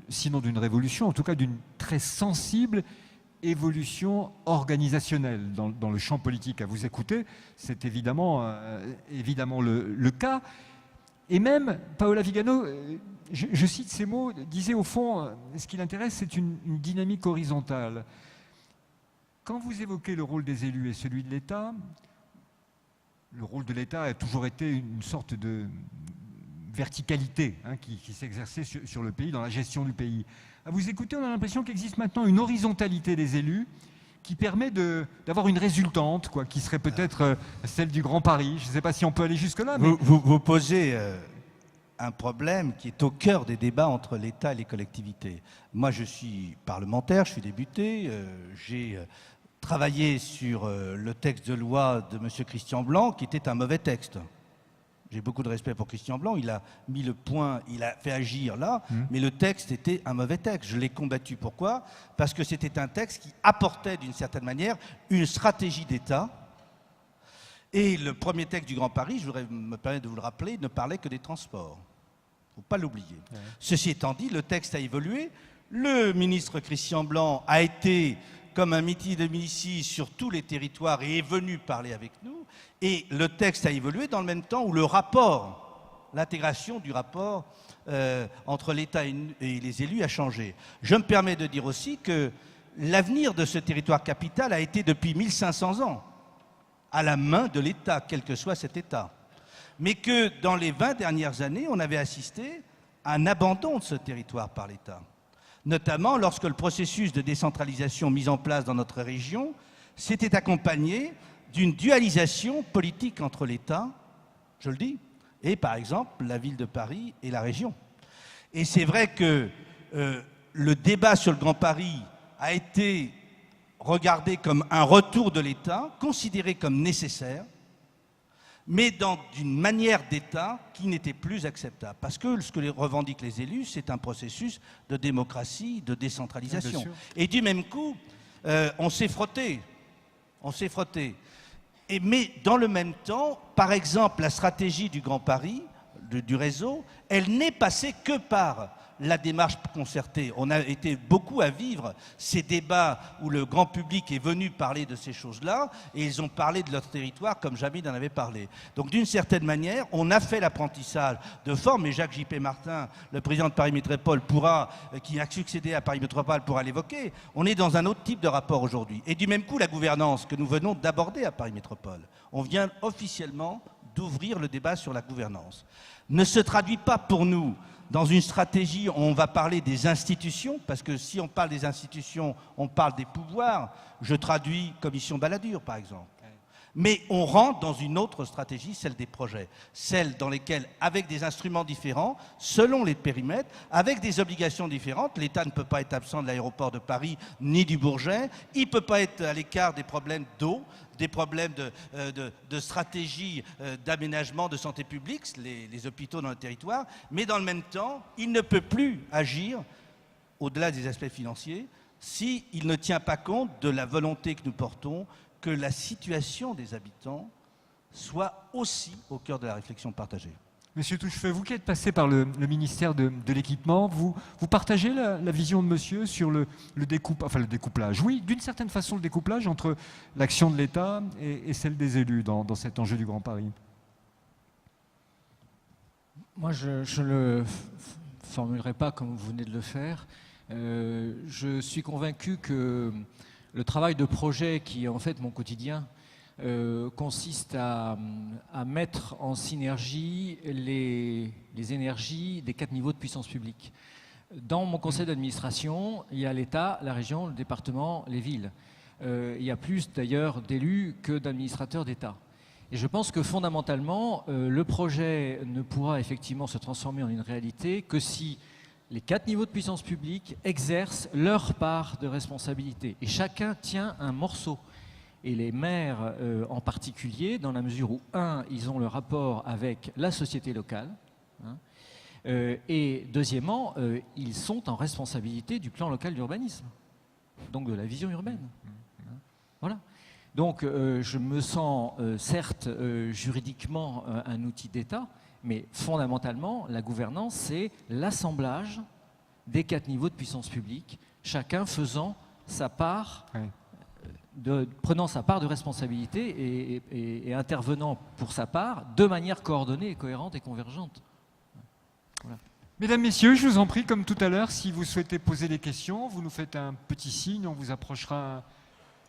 sinon d'une révolution, en tout cas d'une très sensible évolution organisationnelle dans le champ politique. À vous écouter, c'est évidemment le cas. Et même, Paola Vigano, je cite ces mots, disait au fond, ce qui l'intéresse, c'est une dynamique horizontale. Quand vous évoquez le rôle des élus et celui de l'État, le rôle de l'État a toujours été une sorte de verticalité qui s'exerçait sur le pays, dans la gestion du pays. À vous écouter, on a l'impression qu'il existe maintenant une horizontalité des élus qui permet d'avoir une résultante, qui serait peut-être celle du Grand Paris. Je ne sais pas si on peut aller jusque-là. Mais... Vous posez un problème qui est au cœur des débats entre l'État et les collectivités. Moi, je suis parlementaire, je suis député, j'ai travaillé sur le texte de loi de M. Christian Blanc, qui était un mauvais texte. J'ai beaucoup de respect pour Christian Blanc, il a mis le point, il a fait agir là, mais le texte était un mauvais texte. Je l'ai combattu. Pourquoi? Parce que c'était un texte qui apportait d'une certaine manière une stratégie d'État. Et le premier texte du Grand Paris, je voudrais me permettre de vous le rappeler, ne parlait que des transports. Il ne faut pas l'oublier. Ouais. Ceci étant dit, le texte a évolué. Le ministre Christian Blanc a été comme un meeting de milicie sur tous les territoires et est venu parler avec nous. Et le texte a évolué dans le même temps où le rapport, l'intégration du rapport entre l'État et les élus a changé. Je me permets de dire aussi que l'avenir de ce territoire capital a été depuis 1500 ans à la main de l'État, quel que soit cet État. Mais que dans les 20 dernières années, on avait assisté à un abandon de ce territoire par l'État. Notamment lorsque le processus de décentralisation mis en place dans notre région s'était accompagné d'une dualisation politique entre l'État, je le dis, et par exemple la ville de Paris et la région. Et c'est vrai que le débat sur le Grand Paris a été regardé comme un retour de l'État, considéré comme nécessaire, mais d'une manière d'État qui n'était plus acceptable. Parce que ce que revendiquent les élus, c'est un processus de démocratie, de décentralisation. Et du même coup, on s'est frotté. On s'est frotté. Mais dans le même temps, par exemple, la stratégie du Grand Paris, du réseau, elle n'est passée que par la démarche concertée. On a été beaucoup à vivre ces débats où le grand public est venu parler de ces choses-là et ils ont parlé de leur territoire comme jamais ils n'en avaient parlé. Donc d'une certaine manière, on a fait l'apprentissage de forme et Jacques J.P. Martin, le président de Paris Métropole, qui a succédé à Paris Métropole, pourra l'évoquer. On est dans un autre type de rapport aujourd'hui. Et du même coup, la gouvernance que nous venons d'aborder à Paris Métropole, on vient officiellement d'ouvrir le débat sur la gouvernance, ne se traduit pas pour nous dans une stratégie, on va parler des institutions, parce que si on parle des institutions, on parle des pouvoirs. Je traduis Commission Balladur, par exemple. Mais on rentre dans une autre stratégie, celle des projets, celle dans lesquelles, avec des instruments différents, selon les périmètres, avec des obligations différentes, l'État ne peut pas être absent de l'aéroport de Paris ni du Bourget, il ne peut pas être à l'écart des problèmes d'eau, des problèmes de stratégie d'aménagement de santé publique, les hôpitaux dans le territoire, mais dans le même temps, il ne peut plus agir, au-delà des aspects financiers, s'il ne tient pas compte de la volonté que nous portons que la situation des habitants soit aussi au cœur de la réflexion partagée. Monsieur Touchefeu, vous qui êtes passé par le ministère de l'Équipement, vous partagez la vision de monsieur sur le découplage. Oui, d'une certaine façon, le découplage entre l'action de l'État et celle des élus dans cet enjeu du Grand Paris. Moi, je ne le formulerai pas comme vous venez de le faire. Je suis convaincu que le travail de projet qui est en fait mon quotidien consiste à mettre en synergie les énergies des 4 niveaux de puissance publique. Dans mon conseil d'administration, il y a l'État, la région, le département, les villes. Il y a plus d'ailleurs d'élus que d'administrateurs d'État. Et je pense que fondamentalement, le projet ne pourra effectivement se transformer en une réalité que si les 4 niveaux de puissance publique exercent leur part de responsabilité. Et chacun tient un morceau. Et les maires en particulier, dans la mesure où, ils ont le rapport avec la société locale, et deuxièmement, ils sont en responsabilité du plan local d'urbanisme, donc de la vision urbaine. Voilà. Donc je me sens certes juridiquement un outil d'État, mais fondamentalement, la gouvernance, c'est l'assemblage des 4 niveaux de puissance publique, chacun faisant sa part, prenant sa part de responsabilité et intervenant pour sa part de manière coordonnée, cohérente et convergente. Voilà. Mesdames, Messieurs, je vous en prie, comme tout à l'heure, si vous souhaitez poser des questions, vous nous faites un petit signe, on vous approchera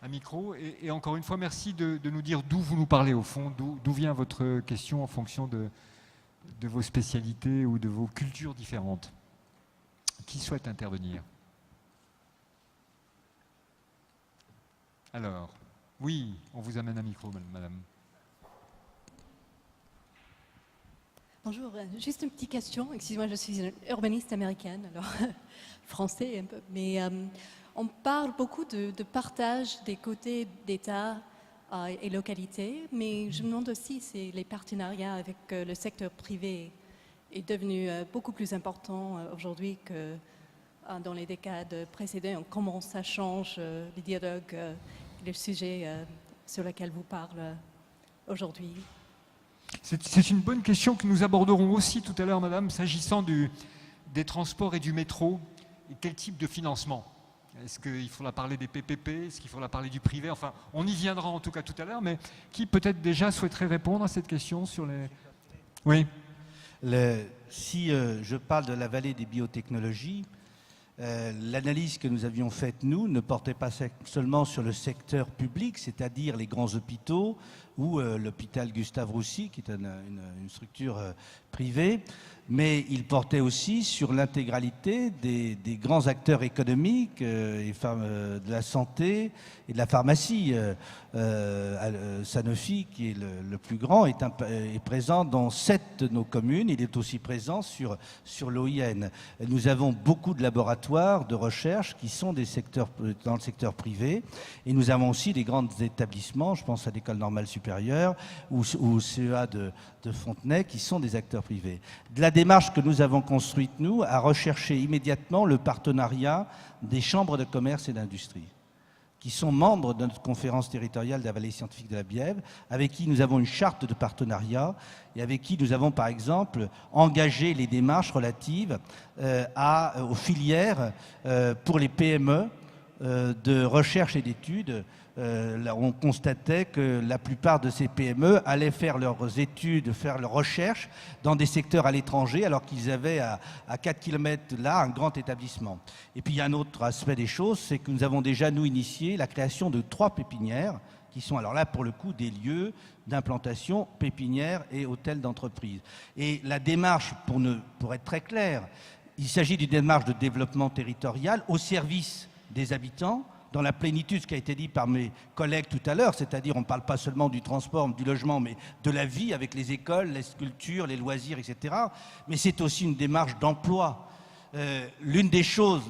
un micro. Et encore une fois, merci de nous dire d'où vous nous parlez au fond, d'où vient votre question en fonction de vos spécialités ou de vos cultures différentes. Qui souhaite intervenir? Alors, oui, on vous amène un micro, madame. Bonjour, juste une petite question. Excusez-moi, je suis une urbaniste américaine, alors français un peu. Mais on parle beaucoup de partage des côtés d'État et localité, mais je me demande aussi si les partenariats avec le secteur privé est devenu beaucoup plus important aujourd'hui que dans les décades précédentes. Comment ça change les dialogues, les sujets sur lesquels vous parlez aujourd'hui? C'est une bonne question que nous aborderons aussi tout à l'heure, madame, s'agissant des transports et du métro. Et quel type de financement? Est-ce qu'il faudra parler des PPP? Est-ce qu'il faudra parler du privé? Enfin, on y viendra en tout cas tout à l'heure, mais qui peut-être déjà souhaiterait répondre à cette question sur les... Oui. Si je parle de la vallée des biotechnologies, l'analyse que nous avions faite, nous, ne portait pas seulement sur le secteur public, c'est-à-dire les grands hôpitaux ou l'hôpital Gustave-Roussy, qui est une structure privée, mais il portait aussi sur l'intégralité des grands acteurs économiques et de la santé et de la pharmacie. Sanofi, qui est le plus grand, est présent dans 7 de nos communes. Il est aussi présent sur l'OIN. Nous avons beaucoup de laboratoires de recherche qui sont dans le secteur privé. Et nous avons aussi des grands établissements, je pense à l'École normale supérieure ou au CEA de Fontenay, qui sont des acteurs privés. De la démarche que nous avons construite, nous, à rechercher immédiatement le partenariat des chambres de commerce et d'industrie, qui sont membres de notre conférence territoriale de la vallée scientifique de la Bièvre, avec qui nous avons une charte de partenariat et avec qui nous avons, par exemple, engagé les démarches relatives aux filières pour les PME de recherche et d'études. On constatait que la plupart de ces PME allaient faire leurs études, faire leurs recherches dans des secteurs à l'étranger, alors qu'ils avaient à 4 km là un grand établissement. Et puis il y a un autre aspect des choses, c'est que nous avons déjà, nous, initié la création de 3 pépinières, qui sont alors là, pour le coup, des lieux d'implantation, pépinières et hôtels d'entreprise. Et la démarche, pour être très clair, il s'agit d'une démarche de développement territorial au service des habitants, dans la plénitude, ce qui a été dit par mes collègues tout à l'heure, c'est-à-dire on ne parle pas seulement du transport, du logement, mais de la vie avec les écoles, les cultures, les loisirs, etc. Mais c'est aussi une démarche d'emploi. L'une des choses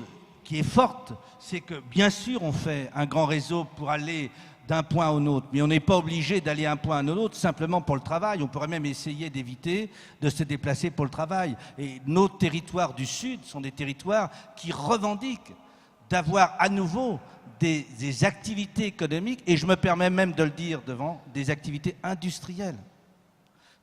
qui est forte, c'est que bien sûr on fait un grand réseau pour aller d'un point à un autre, mais on n'est pas obligé d'aller d'un point à un autre simplement pour le travail. On pourrait même essayer d'éviter de se déplacer pour le travail. Et nos territoires du Sud sont des territoires qui revendiquent d'avoir à nouveau des activités économiques, et je me permets même de le dire devant, des activités industrielles.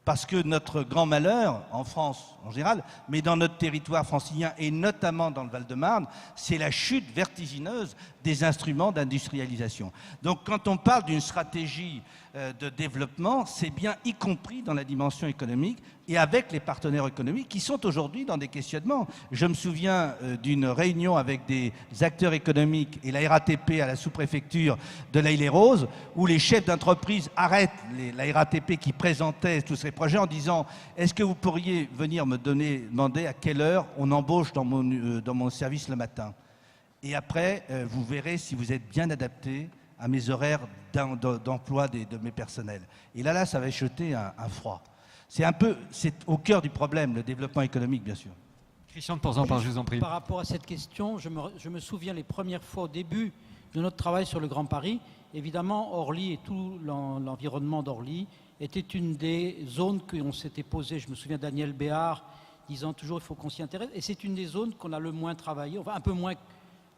Parce que notre grand malheur, en France en général, mais dans notre territoire francilien et notamment dans le Val-de-Marne, c'est la chute vertigineuse des instruments d'industrialisation. Donc quand on parle d'une stratégie de développement, c'est bien y compris dans la dimension économique et avec les partenaires économiques qui sont aujourd'hui dans des questionnements. Je me souviens d'une réunion avec des acteurs économiques et la RATP à la sous-préfecture de l'Île-et-Rose, où les chefs d'entreprise arrêtent la RATP qui présentait tous ces projets en disant « Est-ce que vous pourriez venir me demander à quelle heure on embauche dans mon service le matin ?» Et après, vous verrez si vous êtes bien adapté à mes horaires d'emploi de mes personnels. Et là, ça va jeter un froid. C'est au cœur du problème, le développement économique, bien sûr. Christian de Porzampar, je vous en prie. Par rapport à cette question, je me souviens les premières fois au début de notre travail sur le Grand Paris, évidemment, Orly et tout l'environnement d'Orly était une des zones qu'on s'était posées. Je me souviens Daniel Béard disant toujours il faut qu'on s'y intéresse. Et c'est une des zones qu'on a le moins travaillé, enfin un peu moins.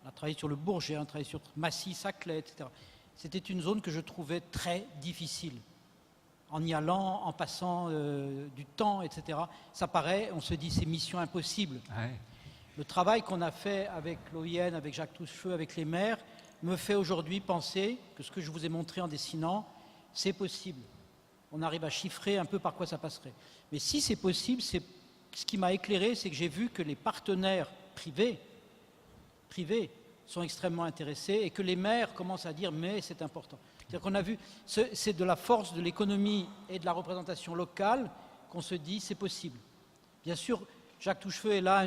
On a travaillé sur le Bourget, on a travaillé sur Massy, Saclay, etc. C'était une zone que je trouvais très difficile. En y allant, en passant du temps, etc. Ça paraît, on se dit, c'est mission impossible. Ouais. Le travail qu'on a fait avec l'OIN, avec Jacques Touchefeu, avec les maires, me fait aujourd'hui penser que ce que je vous ai montré en dessinant, c'est possible. On arrive à chiffrer un peu par quoi ça passerait. Mais si c'est possible, ce qui m'a éclairé, c'est que j'ai vu que les partenaires privés sont extrêmement intéressés et que les maires commencent à dire mais c'est important. C'est-à-dire qu'on a vu, c'est de la force de l'économie et de la représentation locale qu'on se dit c'est possible. Bien sûr, Jacques Touchefeu est là,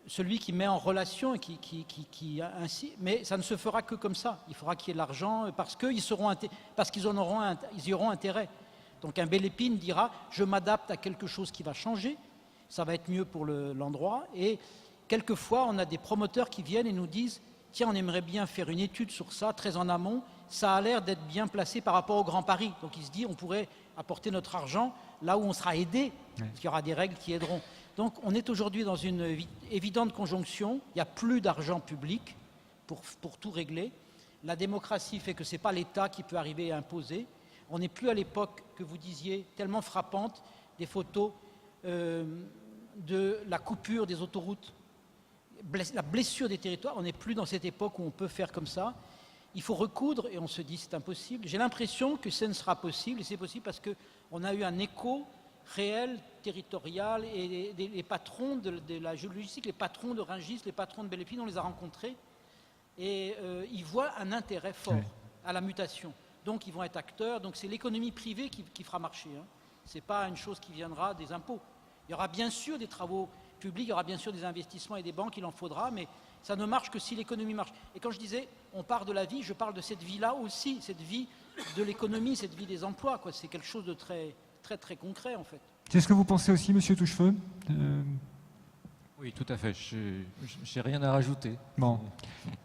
celui qui met en relation et qui ainsi, mais ça ne se fera que comme ça. Il faudra qu'il y ait de l'argent parce qu'ils y auront intérêt. Donc un Bélépine dira je m'adapte à quelque chose qui va changer, ça va être mieux pour l'endroit et quelquefois, on a des promoteurs qui viennent et nous disent « Tiens, on aimerait bien faire une étude sur ça, très en amont. Ça a l'air d'être bien placé par rapport au Grand Paris. » Donc, il se dit « On pourrait apporter notre argent là où on sera aidé, parce qu'il y aura des règles qui aideront. » Donc, on est aujourd'hui dans une évidente conjonction. Il n'y a plus d'argent public pour tout régler. La démocratie fait que ce n'est pas l'État qui peut arriver à imposer. On n'est plus à l'époque que vous disiez, tellement frappante, des photos de la coupure des autoroutes. La blessure des territoires, on n'est plus dans cette époque où on peut faire comme ça. Il faut recoudre et on se dit c'est impossible. J'ai l'impression que ce ne sera possible et c'est possible parce qu'on a eu un écho réel, territorial et les patrons de la géologistique, les patrons de Rungis, les patrons de Bélépine, on les a rencontrés et ils voient un intérêt fort à la mutation. Donc ils vont être acteurs, donc c'est l'économie privée qui fera marcher. Hein. Ce n'est pas une chose qui viendra des impôts. Il y aura bien sûr des travaux public, il y aura bien sûr des investissements et des banques, il en faudra, mais ça ne marche que si l'économie marche. Et quand je disais, on part de la vie, je parle de cette vie-là aussi, cette vie de l'économie, cette vie des emplois. C'est quelque chose de très, très, très concret, en fait. C'est ce que vous pensez aussi, monsieur Touchefeu Oui, tout à fait. Je n'ai rien à rajouter. Bon.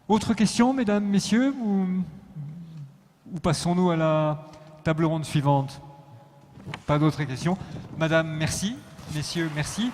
Autre question, mesdames, messieurs, ou passons-nous à la table ronde suivante? Pas d'autres questions. Madame, merci. Messieurs, merci.